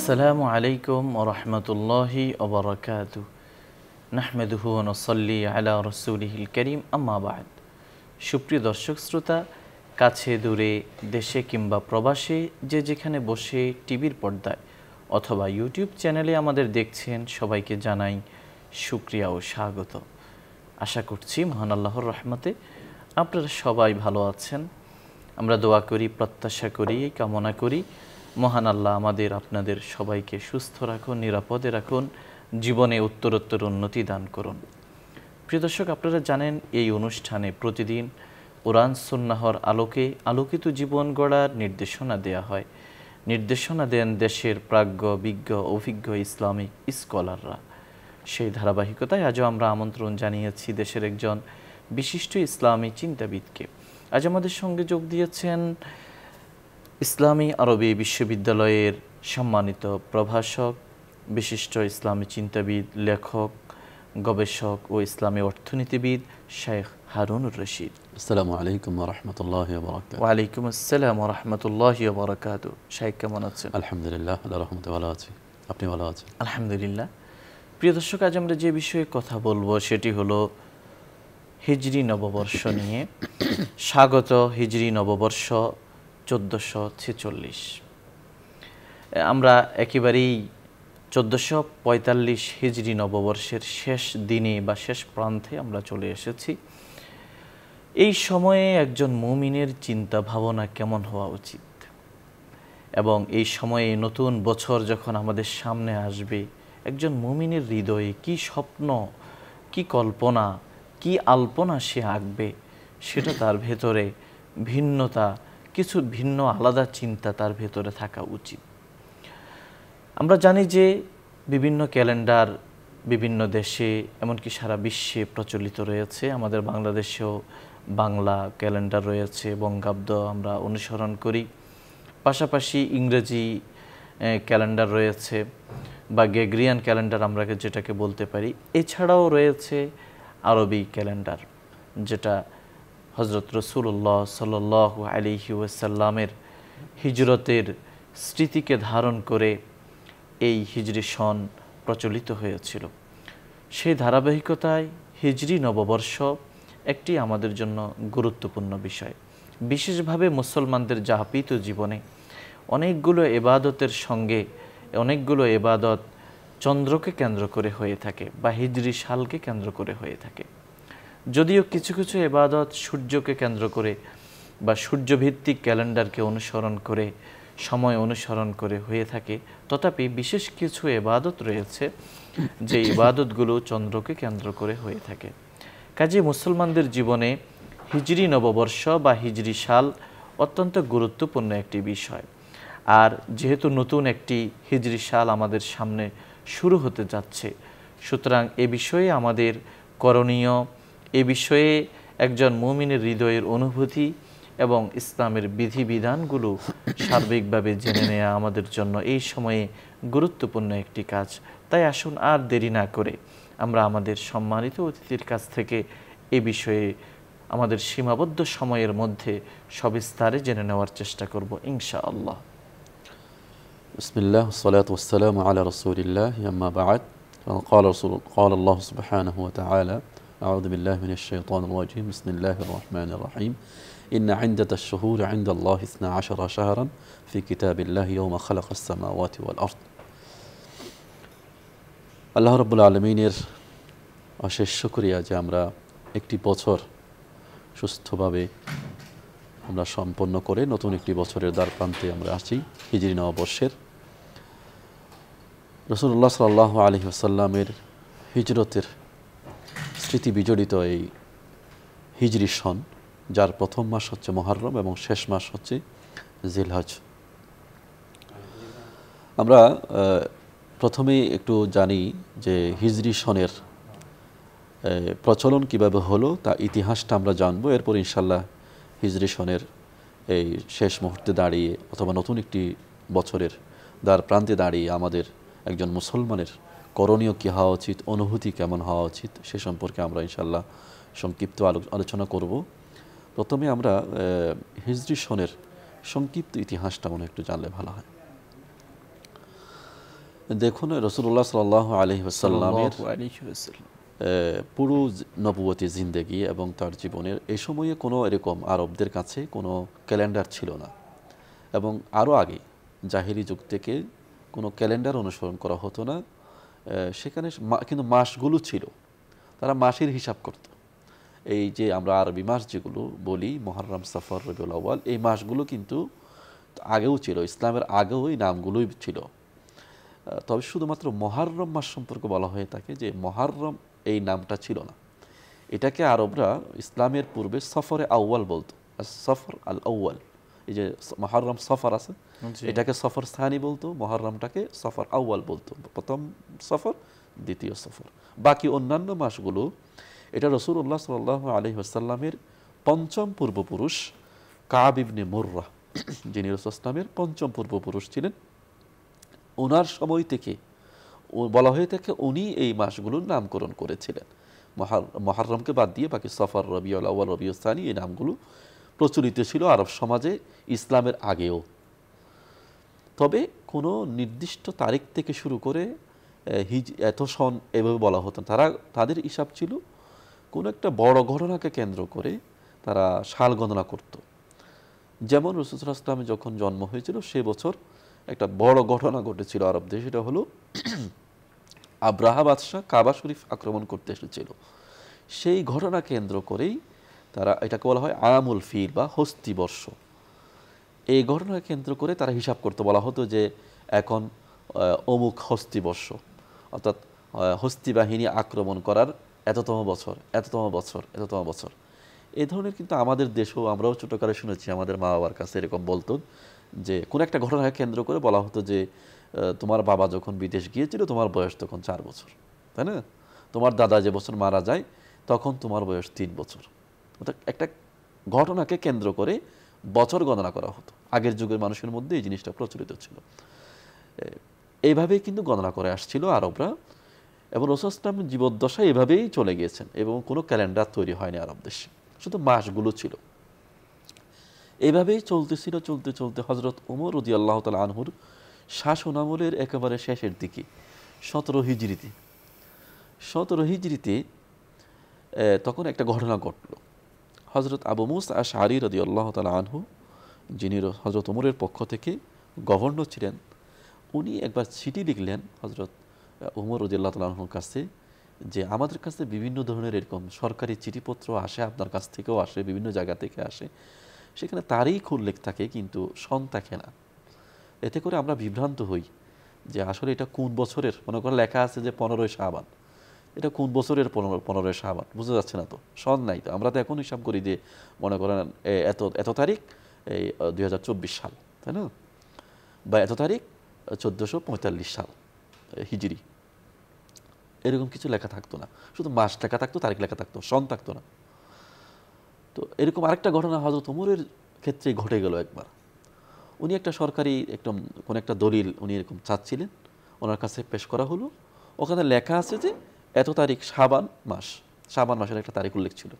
আসসালামু আলাইকুম ওয়া রাহমাতুল্লাহি ওয়া বারাকাতুহু নাহমাদুহু ওয়া নুসাল্লি আলা রাসূলিহিল কারীম আম্মা বা'দ। সুপ্রিয় দর্শক শ্রোতা, কাছে দূরে, দেশে কিংবা প্রবাসে যে যেখানে বসে টিভির পর্দায় অথবা ইউটিউব চ্যানেলে আমাদের দেখছেন, সবাইকে জানাই শুকরিয়া ও স্বাগত। আশা করছি মহান আল্লাহর রহমতে আপনারা সবাই ভালো আছেন। আমরা দোয়া করি, প্রত্যাশা করি, কামনা করি মহান আল্লাহ আমাদের আপনাদের সবাইকে সুস্থ রাখুন, নিরাপদে রাখুন, জীবনে উত্তরোত্তর উন্নতি দান করুন। প্রিয় দর্শক, আপনারা জানেন এই অনুষ্ঠানে প্রতিদিন কোরআন সুন্নাহর আলোকে আলোকিত জীবন গড়ার নির্দেশনা দেয়া হয়। নির্দেশনা দেন দেশের প্রাজ্ঞ, বিজ্ঞ, অভিজ্ঞ ইসলামিক স্কলাররা। সেই ধারাবাহিকতায় আজও আমরা আমন্ত্রণ জানিয়েছি দেশের একজন বিশিষ্ট ইসলামী চিন্তাবিদকে। আজ আমাদের সঙ্গে যোগ দিয়েছেন ইসলামী আরবি বিশ্ববিদ্যালয়ের সম্মানিত প্রভাষক, বিশিষ্ট ইসলামী চিন্তাবিদ, লেখক, গবেষক ও ইসলামী অর্থনীতিবিদ শেখ হারুনুর রশিদ। আসসালামু আলাইকুম ওয়া রাহমাতুল্লাহি ওয়া বারাকাতুহু। ওয়া আলাইকুম আসসালাম ওয়া রাহমাতুল্লাহি ওয়া বারাকাতুহু। শেখ কেমন আছেন? আলহামদুলিল্লাহ, আল্লাহর রহমতে ভালো আছি। আপনি ভালো আছেন? আলহামদুলিল্লাহ। প্রিয় দর্শক, আজ আমরা যে বিষয়ে কথা বলবো সেটি হলো হিজরি নববর্ষ নিয়ে। স্বাগত হিজরি নববর্ষ 1446। আমরা একেবারেই 1445 হিজরি নববর্ষের শেষ দিনে বা শেষ প্রান্তে আমরা চলে এসেছি। এই সময়ে একজন মুমিনের চিন্তা ভাবনা কেমন হওয়া উচিত, এবং এই সময়ে নতুন বছর যখন আমাদের সামনে আসবে, একজন মুমিনের হৃদয়ে কি স্বপ্ন, কি কল্পনা, কি আলপনা সে আঁকবে, সেটা তার ভেতরে ভিন্নতা, কিছু ভিন্ন আলাদা চিন্তা তার ভেতরে থাকা উচিত। আমরা জানি যে বিভিন্ন ক্যালেন্ডার বিভিন্ন দেশে, এমনকি সারা বিশ্বে প্রচলিত রয়েছে। আমাদের বাংলাদেশেও বাংলা ক্যালেন্ডার রয়েছে, বঙ্গাব্দ আমরা অনুসরণ করি। পাশাপাশি ইংরেজি ক্যালেন্ডার রয়েছে বা গ্রেগরিয়ান ক্যালেন্ডার আমরা যেটাকে বলতে পারি। এছাড়াও রয়েছে আরবি ক্যালেন্ডার, যেটা হজরত রসুল্লাহ সাল্লাল্লাহু আলাইহি ওয়াসাল্লামের হিজরতের স্মৃতিকে ধারণ করে এই হিজরি সন প্রচলিত হয়েছিল। সেই ধারাবাহিকতায় হিজরি নববর্ষ একটি আমাদের জন্য গুরুত্বপূর্ণ বিষয়। বিশেষভাবে মুসলমানদের যাপিত জীবনে অনেকগুলো এবাদতের সঙ্গে অনেকগুলো এবাদত চন্দ্রকে কেন্দ্র করে হয়ে থাকে বা হিজরি সালকে কেন্দ্র করে হয়ে থাকে। যদিও কিছু কিছু এবাদত সূর্যকে কেন্দ্র করে বা সূর্যভিত্তিক ক্যালেন্ডারকে অনুসরণ করে, সময় অনুসরণ করে হয়ে থাকে, তথাপি বিশেষ কিছু এবাদত রয়েছে যে ইবাদতগুলো চন্দ্রকে কেন্দ্র করে হয়ে থাকে। কাজে মুসলমানদের জীবনে হিজরি নববর্ষ বা হিজরি সাল অত্যন্ত গুরুত্বপূর্ণ একটি বিষয়। আর যেহেতু নতুন একটি হিজরি সাল আমাদের সামনে শুরু হতে যাচ্ছে, সুতরাং এ বিষয়ে আমাদের করণীয়, এ বিষয়ে একজন মুমিনের হৃদয়ের অনুভূতি এবং ইসলামের বিধিবিধানগুলো সার্বিকভাবে জেনে নেওয়া আমাদের জন্য এই সময়ে গুরুত্বপূর্ণ একটি কাজ। তাই আসুন আর দেরি না করে আমরা আমাদের সম্মানিত অতিথির কাছ থেকে এ বিষয়ে আমাদের সীমাবদ্ধ সময়ের মধ্যে সবিস্তারে জেনে নেওয়ার চেষ্টা করব ইনশাআল্লাহ। বিসমিল্লাহ ওয়াসসালাতু ওয়াসসালামু আলা রাসূলিল্লাহ, আম্মা বা'দ। قال الله سبحانه وتعالى أعوذ بالله من الشيطان الرجيم بسم الله الرحمن الرحيم إن عدة الشهور عند الله 12 شهرا في كتاب الله يوم خلق السماوات والأرض। আল্লাহ রাব্বুল আলামিনের অশেষ শুকরিয়া যে আমরা একটি বছর সুস্থভাবে আমরা সম্পন্ন করে নতুন একটি বছরের দ্বার প্রান্তে আমরা আসি। হিজরি নববর্ষের রাসূলুল্লাহ সাল্লাল্লাহু আলাইহি ওয়াসাল্লামের হিজরতের স্মৃতি বিজড়িত এই হিজরি সন, যার প্রথম মাস হচ্ছে মুহররম এবং শেষ মাস হচ্ছে জিলহজ। আমরা প্রথমেই একটু জানি যে হিজরি সনের প্রচলন কিভাবে হলো, তা ইতিহাসটা আমরা জানবো। এরপর ইনশাল্লাহ হিজরি সনের এই শেষ মুহূর্তে দাঁড়িয়ে অথবা নতুন একটি বছরের দ্বার প্রান্তে দাঁড়িয়ে আমাদের একজন মুসলমানের করণীয় কী হওয়া উচিত, অনুভূতি কেমন হওয়া উচিত, সে সম্পর্কে আমরা ইনশাল্লাহ সংক্ষিপ্ত আলোচনা করব। প্রথমে আমরা হিজরি সনের সংক্ষিপ্ত ইতিহাসটা মনে একটু জানলে ভালো হয়। দেখুন রাসূলুল্লাহ সাল্লাল্লাহু আলাইহি ওয়াসাল্লামের সাল্লাল্লাহু আলাইহি ওয়াসাল্লাম পুরো নবুয়তী জিন্দেগি এবং তার জীবনের এই সময়ে কোনো এরকম আরবদের কাছে কোনো ক্যালেন্ডার ছিল না, এবং আরও আগে জাহেলি যুগ থেকে কোনো ক্যালেন্ডার অনুসরণ করা হতো না। সেখানে কিন্তু মাসগুলো ছিল, তারা মাসের হিসাব করত। এই যে আমরা আরবি মাস যেগুলো বলি, মুহররম, সফর, রবিউল আউয়াল, এই মাসগুলো কিন্তু আগেও ছিল, ইসলামের আগেও এই নামগুলোই ছিল। তবে শুধুমাত্র মুহররম মাস সম্পর্কে বলা হয়ে থাকে যে মুহররম এই নামটা ছিল না। এটাকে আরবরা ইসলামের পূর্বে সফরে আউয়াল বলতো, সফর আল আউয়াল। এই যে মুহররম সফর আছে, এটাকে সফর স্থানী বলতো, মুহররমটাকে সফর আউয়াল বলতো, প্রথম সফর, দ্বিতীয় সফর। বাকি অন্যান্য মাসগুলো, এটা রাসূলুল্লাহ সাল্লাল্লাহু আলাইহি ওয়াসাল্লামের পঞ্চম পূর্বপুরুষ কাব ইবনে মুররা, যিনি রাসূল ইসলামের পঞ্চম পূর্বপুরুষ ছিলেন, ওনার সময় থেকে বলা হয়ে থাকে উনি এই মাসগুলোর নামকরণ করেছিলেন। মুহররমকে বাদ দিয়ে বাকি সফর, রবিউল আউয়াল, রবিউল সানি, এই নামগুলো প্রচলিত ছিল আরব সমাজে ইসলামের আগেও। তবে কোনো নির্দিষ্ট তারিখ থেকে শুরু করে এত সন এভাবে বলা হতো, তাদের হিসাব ছিল কোনো একটা বড় ঘটনাকে কেন্দ্র করে তারা সাল গণনা করত। যেমন রাসূল সাল্লাল্লাহু আলাইহি ওয়াসাল্লামের যখন জন্ম হয়েছিল সে বছর একটা বড় ঘটনা ঘটেছিল আরব দেশে, সেটা হলো আব্রাহা বাদশাহ কাবা শরীফ আক্রমণ করতে এসেছিল। সেই ঘটনা কেন্দ্র করেই তারা, এটাকে বলা হয় আমুল ফিল বা হস্তি বর্ষ। এই ঘটনাকে কেন্দ্র করে তারা হিসাব করতে বলা হতো যে এখন অমুক হস্তি বর্ষ, অর্থাৎ হস্তি বাহিনী আক্রমণ করার এততম বছর, এততম বছর, এততম বছর। এই ধরনের কিন্তু আমাদের দেশেও আমরাও ছোটকালে শুনেছি, আমাদের মা বাবার কাছে এরকম বলতো যে কোন একটা ঘটনাকে কেন্দ্র করে বলা হতো যে তোমার বাবা যখন বিদেশ গিয়েছিল তোমার বয়স তখন 4 বছর, তাই না? তোমার দাদা যে বছর মারা যায় তখন তোমার বয়স 3 বছর। অর্থাৎ একটা ঘটনাকে কেন্দ্র করে বছর গণনা করা হতো। আগের যুগের মানুষের মধ্যে এই জিনিসটা প্রচলিত ছিল। এইভাবেই কিন্তু গণনা করে আসছিল আরবরা, এবং রাসূল সাল্লাল্লাহু আলাইহি ওয়াসাল্লাম জীবদ্দশায় এভাবেই চলে গিয়েছেন, এবং কোনো ক্যালেন্ডার তৈরি হয়নি আরব দেশে, শুধু মাসগুলো ছিল। এইভাবেই চলতেছিল। চলতে চলতে হযরত ওমর রাদিয়াল্লাহু তাআলা আনহুর শাসনামলের একেবারে শেষের দিকে 17 হিজরিতে তখন একটা ঘটনা ঘটল। হযরত আবু মুসা আশআরী রাদিয়াল্লাহু তাআলা আনহু, যিনি হযরত ওমরের পক্ষ থেকে গভর্নর ছিলেন, উনি একবার চিঠি লিখলেন হযরত ওমর রাদিয়াল্লাহু তাআলা আনহুর কাছে যে আমাদের কাছে বিভিন্ন ধরনের এরকম সরকারি চিঠিপত্র আসে, আপনার কাছ থেকেও আসে, বিভিন্ন জায়গা থেকে আসে, সেখানে তারিখ উল্লেখ থাকে কিন্তু সন থাকে না। এতে করে আমরা বিভ্রান্ত হই যে আসলে এটা কোন বছরের, মনে করেন লেখা আছে যে 15ই শাবান, এটা কোন বছরের 15ই শাবান বোঝা যাচ্ছে না, তো সন নাই। তো আমরা তো এখন হিসাব করি যে মনে করেন এত এত তারিখ এই 2024 সাল, তাই না, বা এত তারিখ 1445 সাল হিজরি, এরকম কিছু লেখা থাকতো না, শুধু মাস লেখা থাকতো, তারিখ লেখা থাকতো, সন থাকতো না। তো এরকম আরেকটা ঘটনা হযরত ওমরের ক্ষেত্রে ঘটে গেল একবার। উনি একটা সরকারি কোন একটা দলিল উনি এরকম চাচ্ছিলেন, ওনার কাছে পেশ করা হলো, ওখানে লেখা আছে যে এত তারিখ শাবান মাসের একটা তারিখ উল্লেখ ছিল,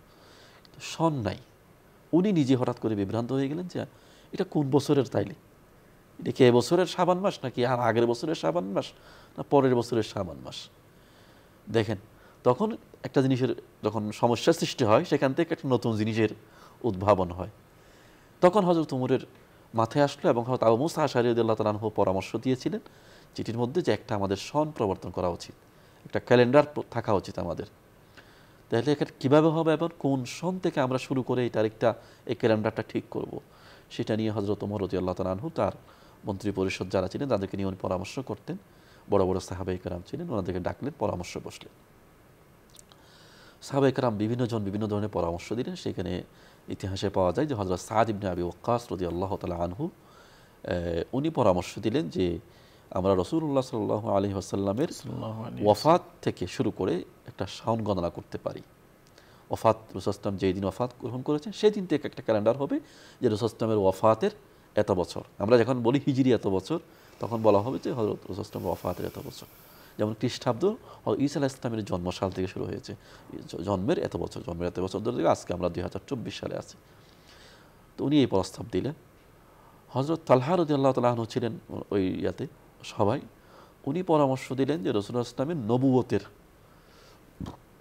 সন নাই। উনি নিজে হঠাৎ করে বিভ্রান্ত হয়ে গেলেন যে এটা কোন বছরের, তাইলে এটা কি এবছরের শাবান মাস নাকি আর আগের বছরের শাবান মাস না পরের বছরের শাবান মাস। দেখেন, তখন একটা জিনিসের যখন সমস্যার সৃষ্টি হয় সেখান থেকে একটা নতুন জিনিসের উদ্ভাবন হয়। তখন হযরত ওমরের মাথায় আসলো, এবং হযরত আবু মুসা আশআরী রাদিয়াল্লাহু তাআলা আনহু পরামর্শ দিয়েছিলেন চিঠির মধ্যে যে একটা আমাদের সন প্রবর্তন করা উচিত, একটা ক্যালেন্ডার থাকা উচিত আমাদের। তাহলে এটা কীভাবে হবে এবং কোন সন থেকে আমরা শুরু করে এই তারিখটা, এই ক্যালেন্ডারটা ঠিক করব, সেটা নিয়ে হযরত ওমর রাদিয়াল্লাহু তাআলা আনহু তার মন্ত্রী পরিষদ যারা ছিলেন তাদেরকে নিয়ে উনি পরামর্শ করতেন। বড় বড় সাহাবায়ে কেরাম ছিলেন, ওনাদেরকে ডাকলেন, পরামর্শ বসলেন। সাহাবায়ে কেরাম বিভিন্ন ধরনের পরামর্শ দিলেন। সেখানে ইতিহাসে পাওয়া যায় যে হযরত সাদ ইবনে আবি ওয়াক্কাস রাদিয়াল্লাহু তাআলা আনহু উনি পরামর্শ দিলেন যে আমরা রাসূলুল্লাহ সাল্লাল্লাহু আলাইহি ওয়াসাল্লামের ওয়াফাত থেকে শুরু করে একটা শাওন গণনা করতে পারি। ওয়াফাত, রাসূল সাল্লাল্লাহু আলাইহি ওয়াসাল্লাম যেই দিন ওয়াফাত গ্রহণ করেছেন সেই দিন থেকে একটা ক্যালেন্ডার হবে যে রাসূল সাল্লাল্লাহু আলাইহি ওয়াসাল্লামের ওয়াফাতের এত বছর। আমরা যখন বলি হিজরি এত বছর, তখন বলা হবে যে হযরত রাসূল সাল্লাল্লাহু আলাইহি ওয়াসাল্লামের ওয়াফাতের এত বছর। যেমন খ্রিস্টাব্দ ঈসা আলাইহিস সালামের জন্মসাল থেকে শুরু হয়েছে, জন্মের এত বছর ধরে আজকে আমরা 2024 সালে আছি। তো উনি এই প্রস্তাব দিলেন। হযরত তালহা রাদিয়াল্লাহু তাআলা আনহু ছিলেন ওই ইয়াতে সবাই, উনি পরামর্শ দিলেন যে রাসূলুল্লাহ সাল্লাল্লাহু আলাইহি ওয়াসাল্লামের নবুয়তের,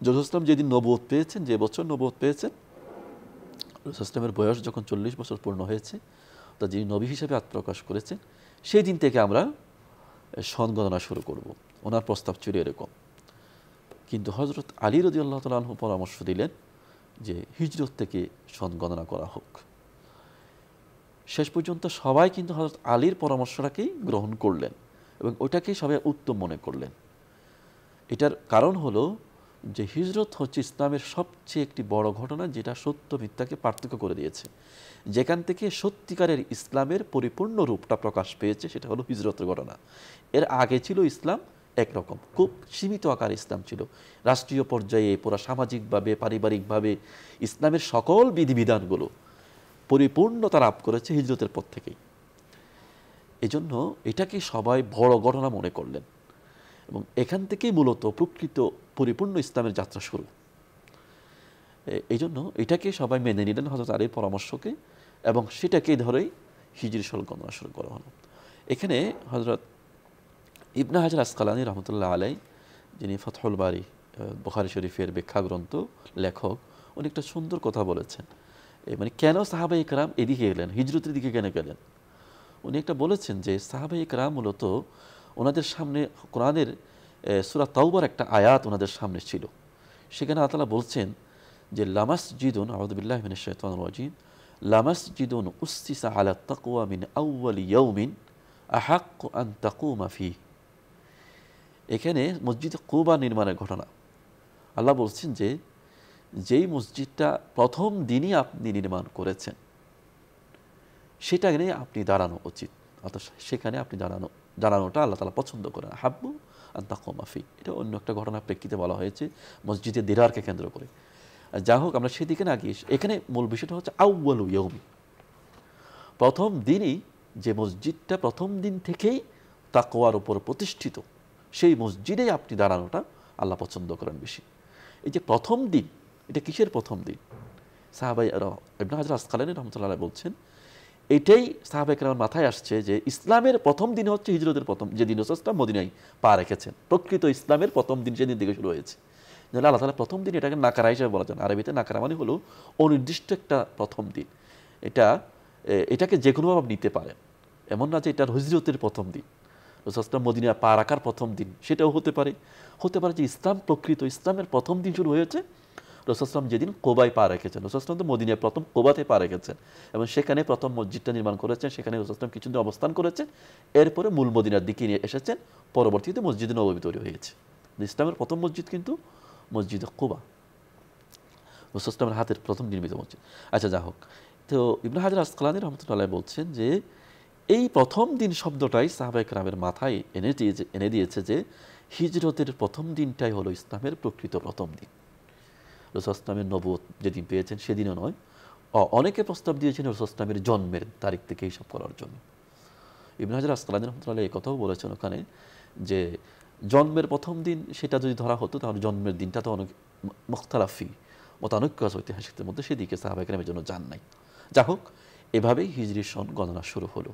রাসূলুল্লাহ সাল্লাম যেদিন নবুয়ত পেয়েছেন, যে বছর নবুয়ত পেয়েছেন, রাসূলুল্লাহ সাল্লাল্লাহু আলাইহি ওয়াসাল্লামের বয়স যখন 40 বছর পূর্ণ হয়েছে, তা যিনি নবী হিসেবে আত্মপ্রকাশ করেছেন, সেই দিন থেকে আমরা সন গণনা শুরু করব। ওনার প্রস্তাব ছিল এরকম। কিন্তু হযরত আলী রাদিয়াল্লাহু তাআলা আনহু পরামর্শ দিলেন যে হিজরত থেকে সন গণনা করা হোক। শেষ পর্যন্ত সবাই কিন্তু হযরত আলীর পরামর্শটাকেই গ্রহণ করলেন এবং ওটাকেই সবাই উত্তম মনে করলেন। এটার কারণ হলো যে হিজরত হচ্ছে ইসলামের সবচেয়ে একটি বড় ঘটনা, যেটা সত্য মিথ্যাকে পার্থক্য করে দিয়েছে। যেখান থেকে সত্যিকারের ইসলামের পরিপূর্ণ রূপটা প্রকাশ পেয়েছে, সেটা হলো হিজরতের ঘটনা। এর আগে ছিল ইসলাম একরকম, খুব সীমিত আকার ইসলাম ছিল। রাষ্ট্রীয় পর্যায়ে পুরা সামাজিকভাবে, পারিবারিকভাবে ইসলামের সকল বিধিবিধানগুলো পরিপূর্ণতা লাভ করেছে হিজরতের পর থেকেই। এজন্য এটাকে সবাই বড় ঘটনা মনে করলেন এবং এখান থেকেই মূলত প্রকৃত পরিপূর্ণ ইসলামের যাত্রা শুরু। এই জন্য এটাকে সবাই মেনে নিলেন হযরত আলীর পরামর্শকে, এবং সেটাকেই ধরেই হিজরি সল গণনা শুরু করা হলো। এখানে হযরত ইবনে হাজার আসকালানী রহমতুল্লাহ আলাই, যিনি ফাতহুল বারী বুখারী শরীফের ব্যাখ্যা গ্রন্থ লেখক, উনি একটা সুন্দর কথা বলেছেন। মানে কেন সাহাবায়ে ইকরাম এদিকে গেলেন, হিজরতের দিকে কেন গেলেন? উনি একটা বলেছেন যে সাহাবায়ে ইকরাম মূলত ওনাদের সামনে কোরআনের সূরা তাওবার একটা আয়াত ওনাদের সামনে ছিল। সেখানে আল্লাহ তাআলা বলছেন যে লামাসজিদুন, আউযু বিল্লাহি মিনাশ শাইতানির রাজীম, লামাসজিদুন উসসিসা আলা তাকওয়া মিন আউয়ালি ইয়াউমিন আহাক্কু আন তাকুমা ফিহি। এখানে মসজিদে কুবা নির্মাণের ঘটনা। আল্লাহ বলছেন যে যেই মসজিদটা প্রথম দিনই আপনি নির্মাণ করেছেন, সেটা নিয়ে আপনি দাঁড়ানো উচিত, অর্থাৎ সেখানে আপনি দাঁড়ানোটা আল্লাহ তাআলা পছন্দ করেন। হাব্বু আন তাকুমা ফি, এটা অন্য একটা ঘটনার প্রেক্ষিতে বলা হয়েছে মসজিদে দিরারকে কেন্দ্র করে। যা হোক, আমরা সেদিকে না গিয়ে এখানে মূল বিষয়টা হচ্ছে আউয়ালু ইয়াউমি, প্রথম দিনই যে মসজিদটা প্রথম দিন থেকেই তাকওয়ার উপর প্রতিষ্ঠিত, সেই মসজিদেই আপনি দাঁড়ানোটা আল্লাহ পছন্দ করেন বেশি। এই যে প্রথম দিন, এটা কিসের প্রথম দিন? সাহাবায়ে ইবনে হাজার আসকালানী রাহমাতুল্লাহ আলাইহি বলছেন, এটাই সাহাবায়ে কেরামের মাথায় আসছে যে ইসলামের প্রথম দিন হচ্ছে হিজরতের প্রথম, যেদিন রাসূল সাল্লাল্লাহু আলাইহি ওয়াসাল্লাম মদিনায় পা রেখেছেন। প্রকৃত ইসলামের প্রথম দিন সেদিন থেকে শুরু হয়েছে। যেন আল্লাহ তাআলা প্রথম দিন এটাকে নাকারা হিসেবে বলা যায়। আরবিতে নাকারা মানে হলো অনির্দিষ্ট একটা প্রথম দিন। এটাকে যে কোনোভাবে নিতে পারেন, এমন না যে এটা হিজরতের প্রথম দিন, রাসূল সাল্লাল্লাহু আলাইহি ওয়াসাল্লাম মদিনায় পা রাখার প্রথম দিন, সেটাও হতে পারে। যে ইসলাম, প্রকৃত ইসলামের প্রথম দিন শুরু হয়েছে রাসূল সাল্লাল্লাহু আলাইহি ওয়াসাল্লাম যেদিন কোবায় পা রেখেছেন। রাসূল সাল্লাল্লাহু আলাইহি ওয়াসাল্লাম তো মদিনায় প্রথম কোবাতে পা রেখেছেন এবং সেখানে প্রথম মসজিদটা নির্মাণ করেছেন। সেখানে রাসূল সাল্লাল্লাহু আলাইহি ওয়াসাল্লাম কিছুদিন অবস্থান করেছেন, এরপরে মূল মদিনার দিকে নিয়ে এসেছেন। পরবর্তীতে মসজিদে নববী তৈরি হয়েছে। ইসলামের প্রথম মসজিদ কিন্তু মসজিদে কুবা, রাসূল সাল্লাল্লাহু আলাইহি ওয়াসাল্লামের হাতের প্রথম নির্মিত মসজিদ। আচ্ছা, যা হোক, তো ইবনে হাজার আসকালানী রাহমাতুল্লাহ আলাইহি বলছেন যে এই প্রথম দিন শব্দটাই সাহাবায়ে কেরামের মাথায় এনে দিয়েছে যে হিজরতের প্রথম দিনটাই হলো ইসলামের প্রকৃত প্রথম দিন। রাসূল সাল্লাল্লাহু আলাইহি ওয়াসাল্লামের নবুয়ত যেদিন পেয়েছেন সেদিনও নয়, অনেকে প্রস্তাব দিয়েছেন রাসূল সাল্লাল্লাহু আলাইহি ওয়াসাল্লামের জন্মের তারিখ থেকে হিসাব করার জন্য। ইবনে হাজার আসকালানী রাহমাতুল্লাহ আলাইহি এই কথাও বলেছেন ওখানে যে জন্মের প্রথম দিন সেটা যদি ধরা হতো, তাহলে জন্মের দিনটা তো অনেক মুখতালাফি, মতানৈক্য আছে ঐতিহাসিকদের মধ্যে, সেদিকে সাহাবায়ে কেরামের জন্য যান নাই। যা হোক, এভাবেই হিজরি সন গণনা শুরু হলো।